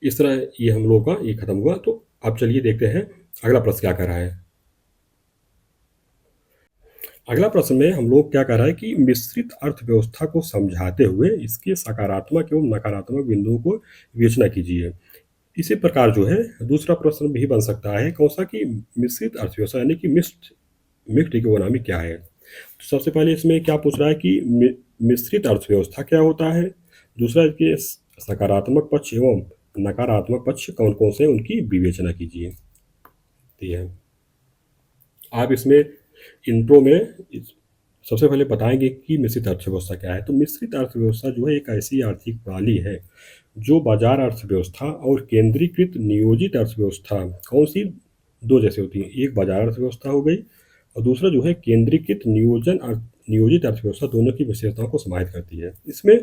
Speaker 1: इस तरह ये हम लोगों का ये खत्म हुआ। तो अब चलिए देखते हैं अगला प्रश्न क्या कर रहा है। अगला प्रश्न में हम लोग क्या कर रहा है कि मिश्रित अर्थव्यवस्था को समझाते हुए इसके सकारात्मक एवं नकारात्मक बिंदुओं को विवेचना कीजिए। इसी प्रकार जो है दूसरा प्रश्न भी बन सकता है, कौन सा? कि मिश्रित अर्थव्यवस्था यानी कि मिक्स्ड इकोनॉमी क्या है? तो सबसे पहले इसमें क्या पूछ रहा है कि मिश्रित अर्थव्यवस्था क्या होता है? दूसरा इसके सकारात्मक पक्ष एवं नकारात्मक पक्ष कौन कौन से हैं, उनकी विवेचना कीजिए। ठीक है, आप इसमें इंट्रो में सबसे पहले बताएंगे कि मिश्रित अर्थव्यवस्था क्या है। तो मिश्रित अर्थव्यवस्था जो है एक ऐसी आर्थिक प्रणाली है जो बाजार अर्थव्यवस्था और केंद्रीकृत नियोजित अर्थव्यवस्था, कौन सी? दो जैसे होती है। एक बाजार अर्थव्यवस्था हो गई और दूसरा जो है केंद्रीकृत नियोजित अर्थव्यवस्था, दोनों की विशेषताओं को समाहित करती है। इसमें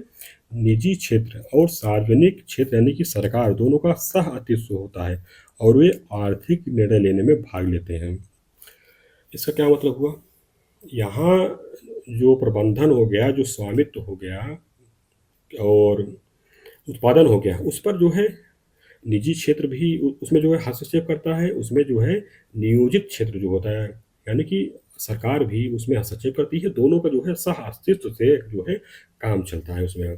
Speaker 1: निजी क्षेत्र और सार्वजनिक क्षेत्र यानी कि सरकार दोनों का सह अस्तित्व होता है और वे आर्थिक निर्णय लेने में भाग लेते हैं। इसका क्या मतलब हुआ? यहाँ जो प्रबंधन हो गया, जो स्वामित्व हो गया और उत्पादन हो गया, उस पर जो है निजी क्षेत्र भी उसमें जो है हस्तक्षेप करता है, उसमें जो है नियोजित क्षेत्र जो होता है, यानी कि सरकार भी उसमें हस्तक्षेप करती है, दोनों का जो है सह अस्तित्व से जो है काम चलता है उसमें।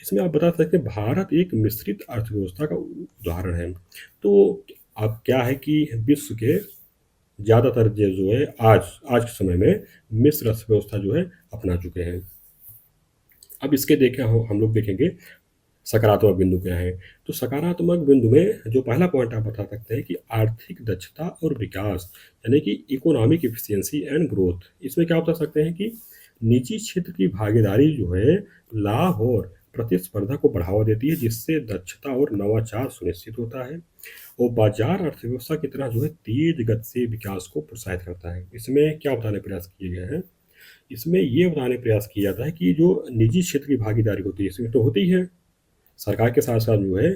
Speaker 1: इसमें आप बता सकते हैं भारत एक मिश्रित अर्थव्यवस्था का उदाहरण है। तो अब क्या है कि विश्व के ज़्यादातर देश जो है आज आज के समय में मिश्र अर्थव्यवस्था जो है अपना चुके हैं। अब इसके देखें हम लोग देखेंगे सकारात्मक बिंदु क्या है। तो सकारात्मक बिंदु में जो पहला पॉइंट आप बता सकते हैं कि आर्थिक दक्षता और विकास, यानी कि इकोनॉमिक इफिशियंसी एंड ग्रोथ। इसमें क्या बता सकते हैं कि निजी क्षेत्र की भागीदारी जो है लाभ और प्रतिस्पर्धा को बढ़ावा देती है, जिससे दक्षता और नवाचार सुनिश्चित होता है और बाजार अर्थव्यवस्था की तरह जो है तेज गति से विकास को प्रोत्साहित करता है। इसमें क्या बताने प्रयास किए गए हैं, इसमें ये बताने प्रयास किया जाता है कि जो निजी क्षेत्र की भागीदारी होती है इसमें तो होती ही है, सरकार के साथ साथ जो है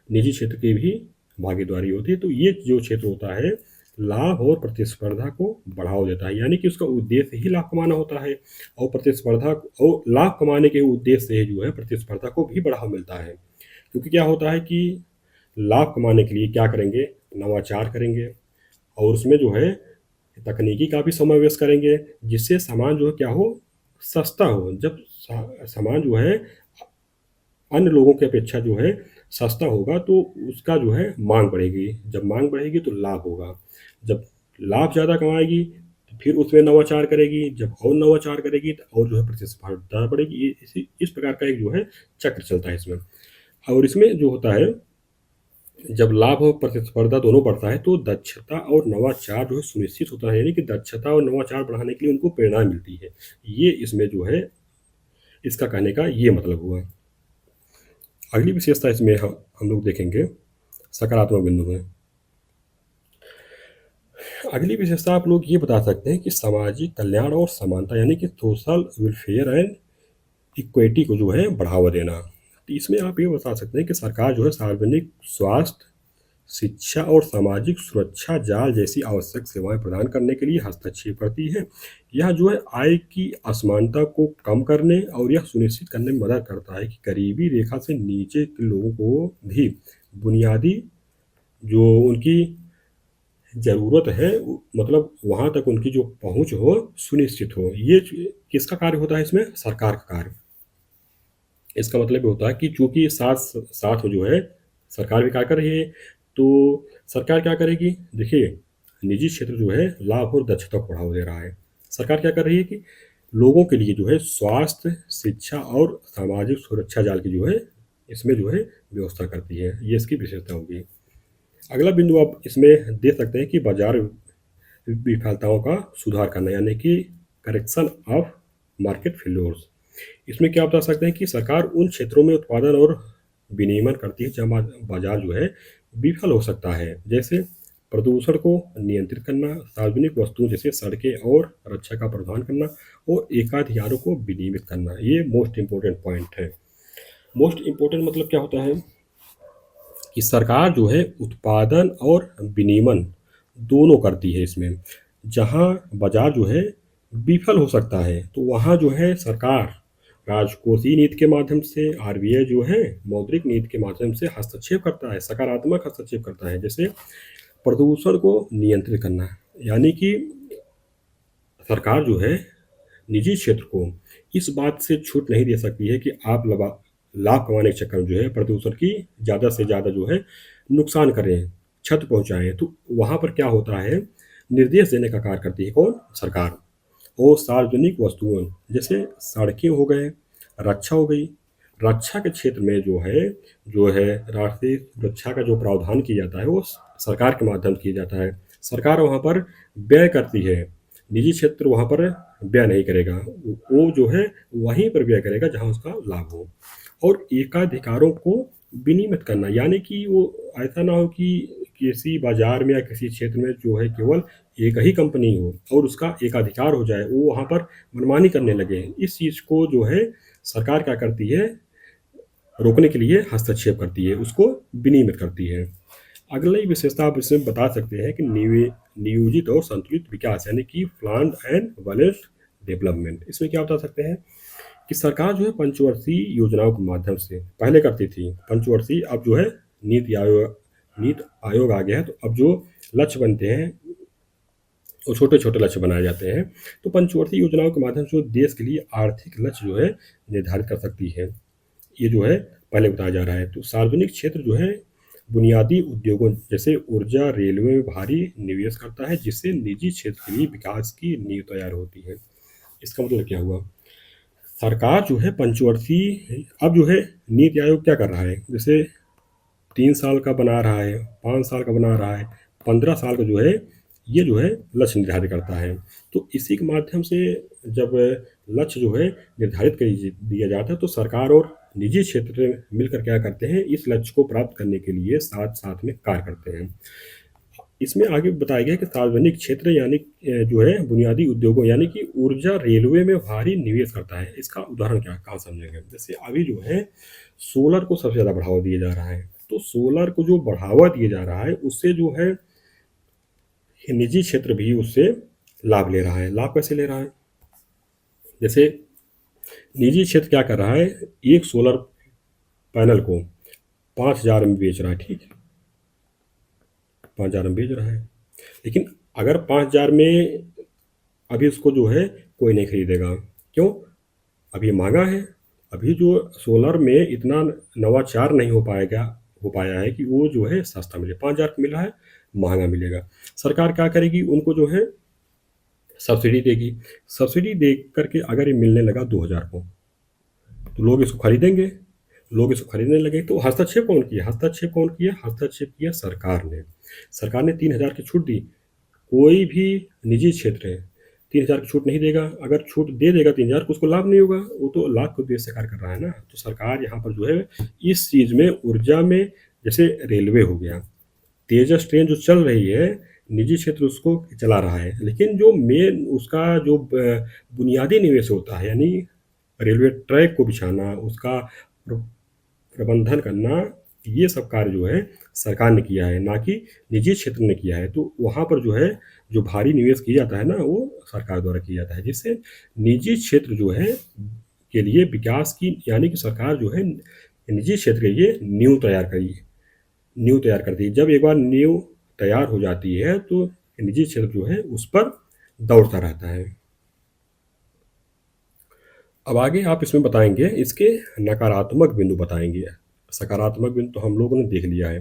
Speaker 1: निजी क्षेत्र की भी भागीदारी होती है। तो ये जो क्षेत्र होता है लाभ और प्रतिस्पर्धा को बढ़ावा देता है, यानी कि उसका उद्देश्य ही लाभ कमाना होता है और प्रतिस्पर्धा और लाभ कमाने के उद्देश्य से जो है प्रतिस्पर्धा को भी बढ़ावा मिलता है। क्योंकि क्या होता है कि लाभ कमाने के लिए क्या करेंगे, नवाचार करेंगे और उसमें जो है तकनीकी का भी समावेश करेंगे, जिससे सामान जो है क्या हो, सस्ता हो। जब सामान जो है अन्य लोगों की अपेक्षा जो है सस्ता होगा तो उसका जो है मांग बढ़ेगी, जब मांग बढ़ेगी तो लाभ होगा, जब लाभ ज़्यादा कमाएगी तो फिर उसमें नवाचार करेगी, जब और नवाचार करेगी तो और जो है प्रतिस्पर्धा बढ़ेगी। इस प्रकार का एक जो है चक्र चलता है इसमें। और इसमें जो होता है जब लाभ और प्रतिस्पर्धा दोनों बढ़ता है तो दक्षता और नवाचार जो है सुनिश्चित होता है, यानी कि दक्षता और नवाचार बढ़ाने के लिए उनको प्रेरणा मिलती है। ये इसमें जो है इसका कहने का ये मतलब हुआ। अगली विशेषता इसमें हम लोग देखेंगे सकारात्मक बिंदु में। अगली विशेषता आप लोग ये बता सकते हैं कि सामाजिक कल्याण और समानता, यानी कि सोशल वेलफेयर एंड इक्विटी को जो है बढ़ावा देना। तो इसमें आप ये बता सकते हैं कि सरकार जो है सार्वजनिक स्वास्थ्य, शिक्षा और सामाजिक सुरक्षा जाल जैसी आवश्यक सेवाएं प्रदान करने के लिए हस्तक्षेप करती है। यह जो है आय की असमानता को कम करने और यह सुनिश्चित करने में मदद करता है कि गरीबी रेखा से नीचे के लोगों को भी बुनियादी जो उनकी ज़रूरत है मतलब वहाँ तक उनकी जो पहुँच हो सुनिश्चित हो। ये किसका कार्य होता है इसमें, सरकार का कार्य। इसका मतलब ये होता है कि चूंकि साथ साथ जो है सरकार भी क्या कर रही है, तो सरकार क्या करेगी, देखिए निजी क्षेत्र जो है लाभ और दक्षता को बढ़ावा दे रहा है। सरकार क्या कर रही है कि लोगों के लिए जो है स्वास्थ्य, शिक्षा और सामाजिक सुरक्षा जाल की जो है इसमें जो है व्यवस्था करती है। ये इसकी विशेषता होगी। अगला बिंदु आप इसमें दे सकते हैं कि बाजार विफलताओं का सुधार करना, यानी कि करेक्शन ऑफ मार्केट फेल्योर्स। इसमें क्या बता सकते हैं कि सरकार उन क्षेत्रों में उत्पादन और विनियमन करती है जहाँ बाजार जो है विफल हो सकता है, जैसे प्रदूषण को नियंत्रित करना, सार्वजनिक वस्तुओं जैसे सड़कें और रक्षा का प्रावधान करना और एकाधिकारों को विनियमित करना। ये मोस्ट इम्पोर्टेंट पॉइंट है। मोस्ट इम्पोर्टेंट मतलब क्या होता है कि सरकार जो है उत्पादन और विनियमन दोनों करती है इसमें। जहाँ बाजार जो है विफल हो सकता है तो वहाँ जो है सरकार राजकोषीय नीति के माध्यम से, आरबीआई जो है मौद्रिक नीति के माध्यम से हस्तक्षेप करता है, सकारात्मक हस्तक्षेप करता है। जैसे प्रदूषण को नियंत्रित करना, यानी कि सरकार जो है निजी क्षेत्र को इस बात से छूट नहीं दे सकती है कि आप लाभ कमाने के चक्कर में जो है प्रदूषण की ज़्यादा से ज़्यादा जो है नुकसान करें, क्षति पहुंचाएं। तो वहाँ पर क्या होता है, निर्देश देने का कार्य करती है कौन, सरकार। और सार्वजनिक वस्तुओं जैसे सड़कें हो गए, रक्षा हो गई, रक्षा के क्षेत्र में जो है राष्ट्रीय सुरक्षा का जो प्रावधान किया जाता है वो सरकार के माध्यम से किया जाता है। सरकार वहाँ पर व्यय करती है, निजी क्षेत्र वहाँ पर व्यय नहीं करेगा, वो जो है वहीं पर व्यय करेगा जहाँ उसका लाभ हो। और एकाधिकारों को विनियमित करना, यानी कि वो ऐसा ना हो कि किसी बाजार में या किसी क्षेत्र में जो है केवल एक ही कंपनी हो और उसका एकाधिकार हो जाए, वो वहाँ पर मनमानी करने लगे। इस चीज़ को जो है सरकार क्या करती है, रोकने के लिए हस्तक्षेप करती है, उसको विनियमित करती है। अगली विशेषता आप इसमें बता सकते हैं कि नियोजित और संतुलित विकास, यानी कि प्लान्ड एंड बैलेंस्ड डेवलपमेंट। इसमें क्या बता सकते हैं कि सरकार जो है पंचवर्षीय योजनाओं के माध्यम से पहले करती थी, पंचवर्षीय अब जो है नीति आयोग आ गया है, तो अब जो लक्ष्य बनते हैं वो छोटे छोटे लक्ष्य बनाए जाते हैं। तो पंचवर्षीय योजनाओं के माध्यम से वो देश के लिए आर्थिक लक्ष्य जो है निर्धारित कर सकती है। ये जो है पहले बताया जा रहा है। तो सार्वजनिक क्षेत्र जो है बुनियादी उद्योगों जैसे ऊर्जा, रेलवे में भारी निवेश करता है, जिससे निजी क्षेत्र के लिए विकास की नींव तैयार होती है। इसका मतलब क्या हुआ? सरकार जो है पंचवर्षीय अब जो है नीति आयोग क्या कर रहा है, जैसे 3 साल का बना रहा है, 5 साल का बना रहा है, 15 साल का जो है ये जो है लक्ष्य निर्धारित करता है। तो इसी के माध्यम से जब लक्ष्य जो है निर्धारित कर दिया जाता है, तो सरकार और निजी क्षेत्र मिलकर क्या करते हैं, इस लक्ष्य को प्राप्त करने के लिए साथ साथ में कार्य करते हैं। इसमें आगे बताया गया कि सार्वजनिक क्षेत्र यानी जो है बुनियादी उद्योगों यानी कि ऊर्जा, रेलवे में भारी निवेश करता है। इसका उदाहरण क्या कहाँ समझेंगे? जैसे अभी जो है सोलर को सबसे ज़्यादा बढ़ावा दिया जा रहा है, तो सोलर को जो बढ़ावा दिया जा रहा है उससे जो है निजी क्षेत्र भी उससे लाभ ले रहा है। लाभ कैसे ले रहा है? जैसे निजी क्षेत्र क्या कर रहा है, एक सोलर पैनल को 5,000 में बेच रहा है, ठीक है, 5,000 में बेच रहा है। लेकिन अगर 5,000 में अभी उसको जो है कोई नहीं खरीदेगा। क्यों? अभी महंगा है। अभी जो सोलर में इतना नवाचार नहीं हो पाया है कि वो जो है सस्ता मिले। 5,000 का मिला है, महंगा मिलेगा। सरकार क्या करेगी, उनको जो है सब्सिडी देगी। सब्सिडी दे करके अगर ये मिलने लगा 2,000 को, तो लोग इसको खरीदेंगे। लोग इसको खरीदने लगे, तो हस्तक्षेप कौन किया? हस्तक्षेप कौन किया? हस्तक्षेप किया सरकार ने। सरकार ने 3,000 की छूट दी। कोई भी निजी क्षेत्र है 3,000 की छूट नहीं देगा। अगर छूट दे देगा 3,000 को, उसको लाभ नहीं होगा। वो तो लाभ के उद्देश्य से कार्य कर रहा है ना। तो सरकार यहाँ पर जो है इस चीज़ में ऊर्जा में, जैसे रेलवे हो गया, तेजस ट्रेन जो चल रही है, निजी क्षेत्र उसको चला रहा है, लेकिन जो मेन उसका जो बुनियादी निवेश होता है, यानी रेलवे ट्रैक को बिछाना, उसका प्रबंधन करना, ये सब कार्य जो है सरकार ने किया है, ना कि निजी क्षेत्र ने किया है। तो वहाँ पर जो है जो भारी निवेश किया जाता है ना, वो सरकार द्वारा किया जाता है, जिससे निजी क्षेत्र जो है के लिए विकास की, यानी कि सरकार जो है निजी क्षेत्र के लिए नींव तैयार करती है। जब एक बार नींव तैयार हो जाती है तो निजी क्षेत्र जो है उस पर दौड़ता रहता है। अब आगे आप इसमें बताएंगे इसके नकारात्मक बिंदु बताएंगे। सकारात्मक बिंदु तो हम लोगों ने देख लिया है।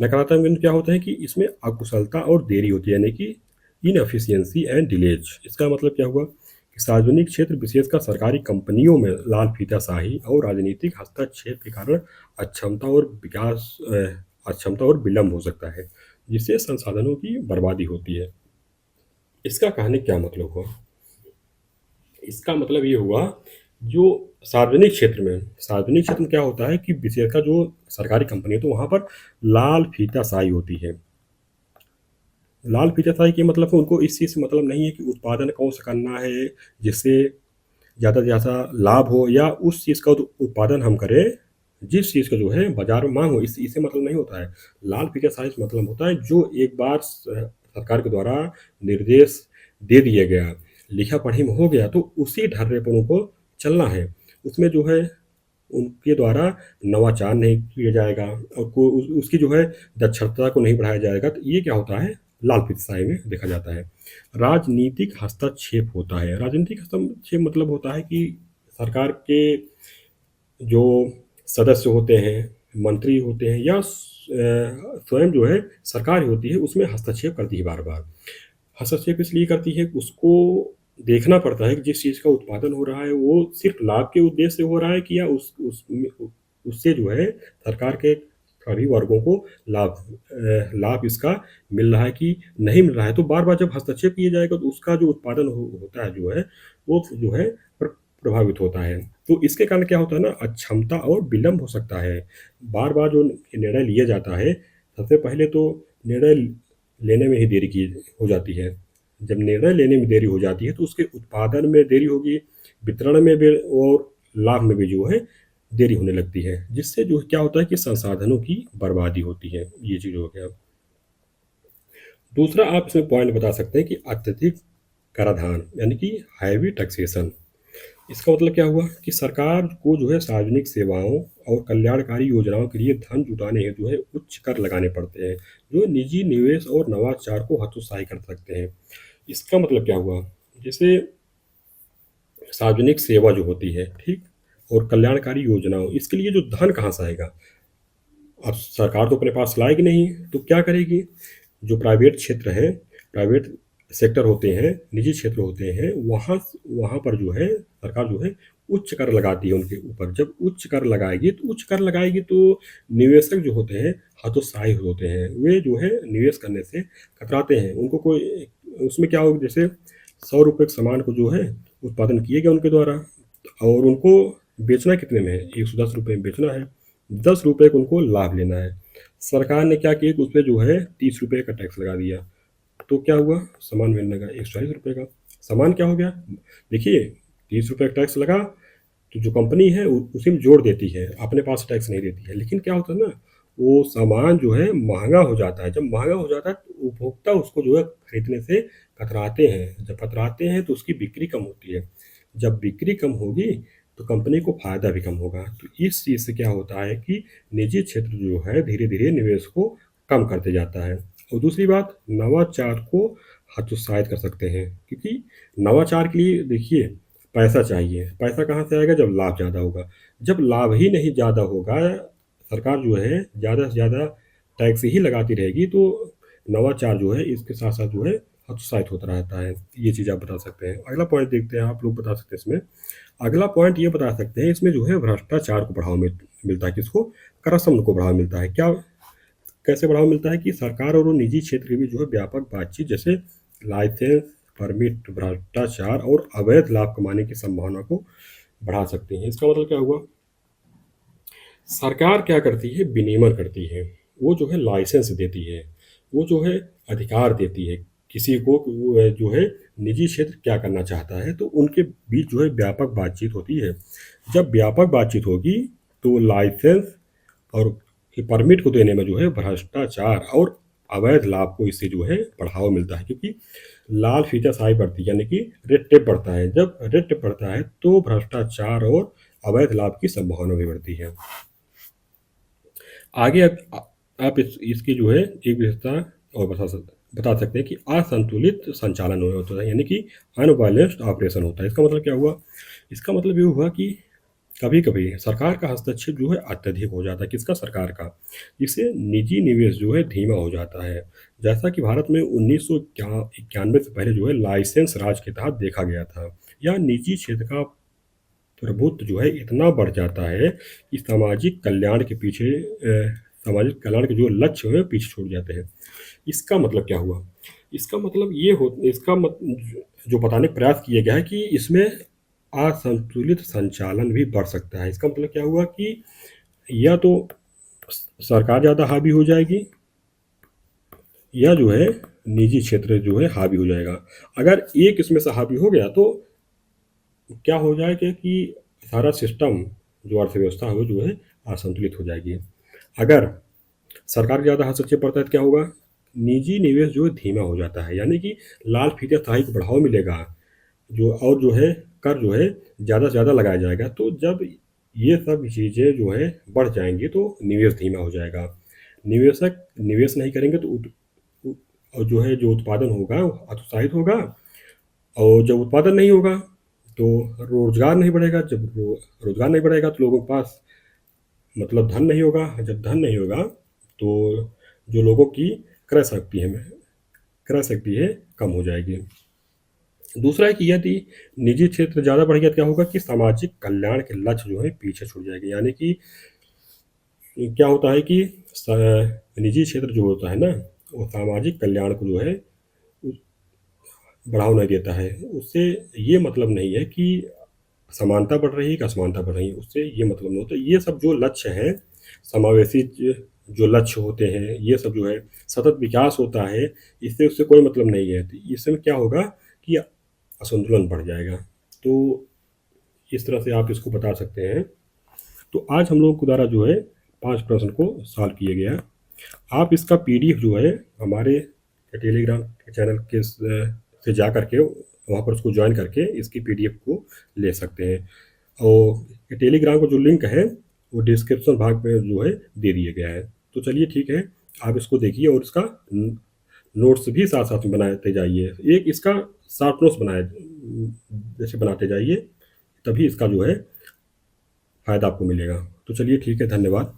Speaker 1: नकारात्मक बिंदु क्या होता है कि इसमें अकुशलता और देरी होती है, यानी कि इनएफिशिएंसी एंड डिलेज। इसका मतलब क्या हुआ कि सार्वजनिक क्षेत्र विशेषकर सरकारी कंपनियों में लाल फीताशाही और राजनीतिक हस्तक्षेप के कारण अक्षमता और विलंब हो सकता है, जिससे संसाधनों की बर्बादी होती है। इसका कहने क्या मतलब हुआ? इसका मतलब ये हुआ, जो सार्वजनिक क्षेत्र में क्या होता है कि विशेषकर जो सरकारी कंपनी है, तो वहाँ पर लाल फीताशाही होती है। लाल फीताशाही के मतलब है उनको इस चीज़ से मतलब नहीं है कि उत्पादन कौन सा करना है जिससे ज़्यादा से ज़्यादा लाभ हो, या उस चीज़ का उत्पादन हम करें जिस चीज़ का जो है बाजार में मांग हो, इससे मतलब नहीं होता है। लाल फीताशाही से मतलब होता है जो एक बार सरकार के द्वारा निर्देश दे दिया गया, लिखा पढ़ी में हो गया, तो उसी ढर्रे पर उनको चलना है। उसमें जो है उनके द्वारा नवाचार नहीं किया जाएगा और उसकी जो है दक्षता को नहीं बढ़ाया जाएगा। तो ये क्या होता है, लाल फीताशाही में देखा जाता है। राजनीतिक हस्तक्षेप होता है। राजनीतिक हस्तक्षेप मतलब होता है कि सरकार के जो सदस्य होते हैं, मंत्री होते हैं, या स्वयं जो है सरकार होती है, उसमें हस्तक्षेप करती है बार बार। हस्तक्षेप इसलिए करती है कि उसको देखना पड़ता है कि जिस चीज़ का उत्पादन हो रहा है वो सिर्फ लाभ के उद्देश्य से हो रहा है कि या उससे जो है सरकार के सभी वर्गों को लाभ इसका मिल रहा है कि नहीं मिल रहा है। तो बार बार जब हस्तक्षेप किया जाएगा तो उसका जो उत्पादन होता है जो है वो जो है प्रभावित होता है। तो इसके कारण क्या होता है ना, अक्षमता और विलंब हो सकता है। बार बार जो निर्णय लिया जाता है, सबसे पहले तो निर्णय लेने में ही देरी की हो जाती है। जब निर्णय लेने में देरी हो जाती है तो उसके उत्पादन में देरी होगी, वितरण में भी और लाभ में भी जो है देरी होने लगती है, जिससे जो क्या होता है कि संसाधनों की बर्बादी होती है। ये चीज़ हो गया। दूसरा आप इसमें पॉइंट बता सकते हैं कि अत्यधिक कराधान, यानी कि हैवी टैक्सेशन। इसका मतलब क्या हुआ कि सरकार को जो है सार्वजनिक सेवाओं और कल्याणकारी योजनाओं के लिए धन जुटाने हेतु जो है उच्च कर लगाने पड़ते हैं, जो निजी निवेश और नवाचार को हतोत्साहित कर सकते हैं। इसका मतलब क्या हुआ, जैसे सार्वजनिक सेवा जो होती है, ठीक, और कल्याणकारी योजनाओं, इसके लिए जो धन कहाँ से आएगा? अब सरकार तो अपने पास लाएगी नहीं, तो क्या करेगी? जो प्राइवेट क्षेत्र है, प्राइवेट सेक्टर होते हैं, निजी क्षेत्र होते हैं, वहाँ वहाँ पर जो है सरकार जो है उच्च कर लगाती है उनके ऊपर। जब उच्च कर लगाएगी तो निवेशक जो होते हैं हतोत्साहित होते हैं, वे जो है निवेश करने से कतराते हैं। उनको कोई उसमें क्या होगा, जैसे 100 रुपये के सामान को जो है उत्पादन किए गए उनके द्वारा, और उनको बेचना कितने में है? 110 रुपये में बेचना है, 10 रुपये को उनको लाभ लेना है। सरकार ने क्या किया कि उस पर जो है 30 रुपये का टैक्स लगा दिया, तो क्या हुआ? सामान मिलने लगा 140 रुपये का। सामान क्या हो गया? देखिए, 30 रुपये का टैक्स लगा तो जो कंपनी है उसी में जोड़ देती है, अपने पास टैक्स नहीं देती है। लेकिन क्या होता है ना, वो सामान जो है महंगा हो जाता है। जब महंगा हो जाता है तो उपभोक्ता उसको जो है खरीदने से कतराते हैं। जब कतराते हैं तो उसकी बिक्री कम होती है। जब बिक्री कम होगी तो कंपनी को फायदा भी कम होगा। तो इस चीज़ से क्या होता है कि निजी क्षेत्र जो है धीरे धीरे निवेश को कम करते जाता है। और दूसरी बात, नवाचार को हतोत्साहित कर सकते हैं, क्योंकि नवाचार के लिए देखिए पैसा चाहिए। पैसा कहाँ से आएगा? जब लाभ ज़्यादा होगा। जब लाभ ही नहीं ज़्यादा होगा, सरकार जो है ज़्यादा से ज़्यादा टैक्स ही लगाती रहेगी, तो नवाचार जो है इसके साथ साथ जो है हतोत्साहित होता रहता है। ये चीज़ आप बता सकते हैं। अगला पॉइंट देखते हैं, आप लोग बता सकते हैं इसमें। अगला पॉइंट ये बता सकते हैं इसमें जो है भ्रष्टाचार को बढ़ावा मिलता है। किसको? करप्शन को बढ़ावा मिलता है। क्या, कैसे बढ़ावा मिलता है कि सरकार और निजी क्षेत्र के बीच जो है व्यापक बातचीत, जैसे लाइसेंस, परमिट, भ्रष्टाचार और अवैध लाभ कमाने की संभावना को बढ़ा सकते हैं। इसका मतलब क्या हुआ? सरकार क्या करती है? विनियमन करती है। वो जो है लाइसेंस देती है, वो जो है अधिकार देती है किसी को कि वो जो है निजी क्षेत्र क्या करना चाहता है, तो उनके बीच जो है व्यापक बातचीत होती है। जब व्यापक बातचीत होगी तो लाइसेंस और परमिट को देने में जो है भ्रष्टाचार और अवैध लाभ को इससे जो है बढ़ावा मिलता है, क्योंकि लाल फीताशाही बढ़ती है, यानी कि रेड टेप बढ़ता है। जब रेड टेप बढ़ता है तो भ्रष्टाचार और अवैध लाभ की संभावना भी बढ़ती है। आगे आप इसकी जो है एक विशेषता और बता सकते हैं कि असंतुलित संचालन होता है, यानी कि अनबैलेंस्ड ऑपरेशन होता है। इसका मतलब क्या हुआ? इसका मतलब ये हुआ कि कभी कभी सरकार का हस्तक्षेप जो है अत्यधिक हो जाता है। किसका? सरकार का। जिससे निजी निवेश जो है धीमा हो जाता है। जैसा कि भारत में 1991 से पहले जो है लाइसेंस राज के तहत देखा गया था, या निजी क्षेत्र का प्रभुत्व जो है इतना बढ़ जाता है कि सामाजिक कल्याण के जो लक्ष्य है पीछे छूट जाते हैं। इसका मतलब क्या हुआ? इसका मतलब ये हो इसका मत, जो बताने का प्रयास किया गया है कि इसमें असंतुलित संचालन भी बढ़ सकता है। इसका मतलब क्या हुआ कि या तो सरकार ज़्यादा हावी हो जाएगी, या जो है निजी क्षेत्र जो है हावी हो जाएगा। अगर एक इसमें से हावी हो गया तो क्या हो जाएगा कि सारा सिस्टम, जो अर्थव्यवस्था है वो जो है असंतुलित हो जाएगी। अगर सरकार ज़्यादा हस्तक्षेप करता है तो क्या होगा? निजी निवेश जो है धीमा हो जाता है, यानी कि लाल फीताशाही को बढ़ावा मिलेगा, जो है कर जो है ज़्यादा से ज़्यादा लगाया जाएगा। तो जब ये सब चीज़ें जो है बढ़ जाएंगी तो निवेश धीमा हो जाएगा। निवेशक निवेश नहीं करेंगे तो और जो है जो उत्पादन होगा वो हतोत्साहित होगा, और जब उत्पादन नहीं होगा तो रोजगार नहीं बढ़ेगा। जब रोजगार नहीं बढ़ेगा तो लोगों के पास मतलब धन नहीं होगा। जब धन नहीं होगा तो जो लोगों की क्रय शक्ति है कम हो जाएगी। दूसरा है कि यदि निजी क्षेत्र ज़्यादा बढ़ गया तो क्या होगा कि सामाजिक कल्याण के लक्ष्य जो है पीछे छूट जाएंगे। यानी कि क्या होता है कि निजी क्षेत्र जो होता है ना, वो सामाजिक कल्याण को जो है बढ़ावा नहीं देता है। उससे ये मतलब नहीं है कि समानता बढ़ रही है कि असमानता बढ़ रही है, उससे ये मतलब नहीं होता। ये सब जो लक्ष्य हैं, समावेशी जो लक्ष्य होते हैं, ये सब जो है सतत विकास होता है, इससे उससे कोई मतलब नहीं है। तो इसमें क्या होगा कि असंतुलन बढ़ जाएगा। तो इस तरह से आप इसको बता सकते हैं। तो आज हम लोग के द्वारा जो है 5 प्रश्न को सॉल्व किया गया। आप इसका PDF जो है हमारे टेलीग्राम चैनल के फिर जा करके वहाँ पर उसको ज्वाइन करके इसकी पीडीएफ को ले सकते हैं। और टेलीग्राम का जो लिंक है वो डिस्क्रिप्शन भाग में जो है दे दिया गया है। तो चलिए ठीक है, आप इसको देखिए और इसका नोट्स भी साथ साथ में बनाते जाइए। एक इसका शॉर्ट नोट्स बनाए जैसे बनाते जाइए, तभी इसका जो है फ़ायदा आपको मिलेगा। तो चलिए ठीक है, धन्यवाद।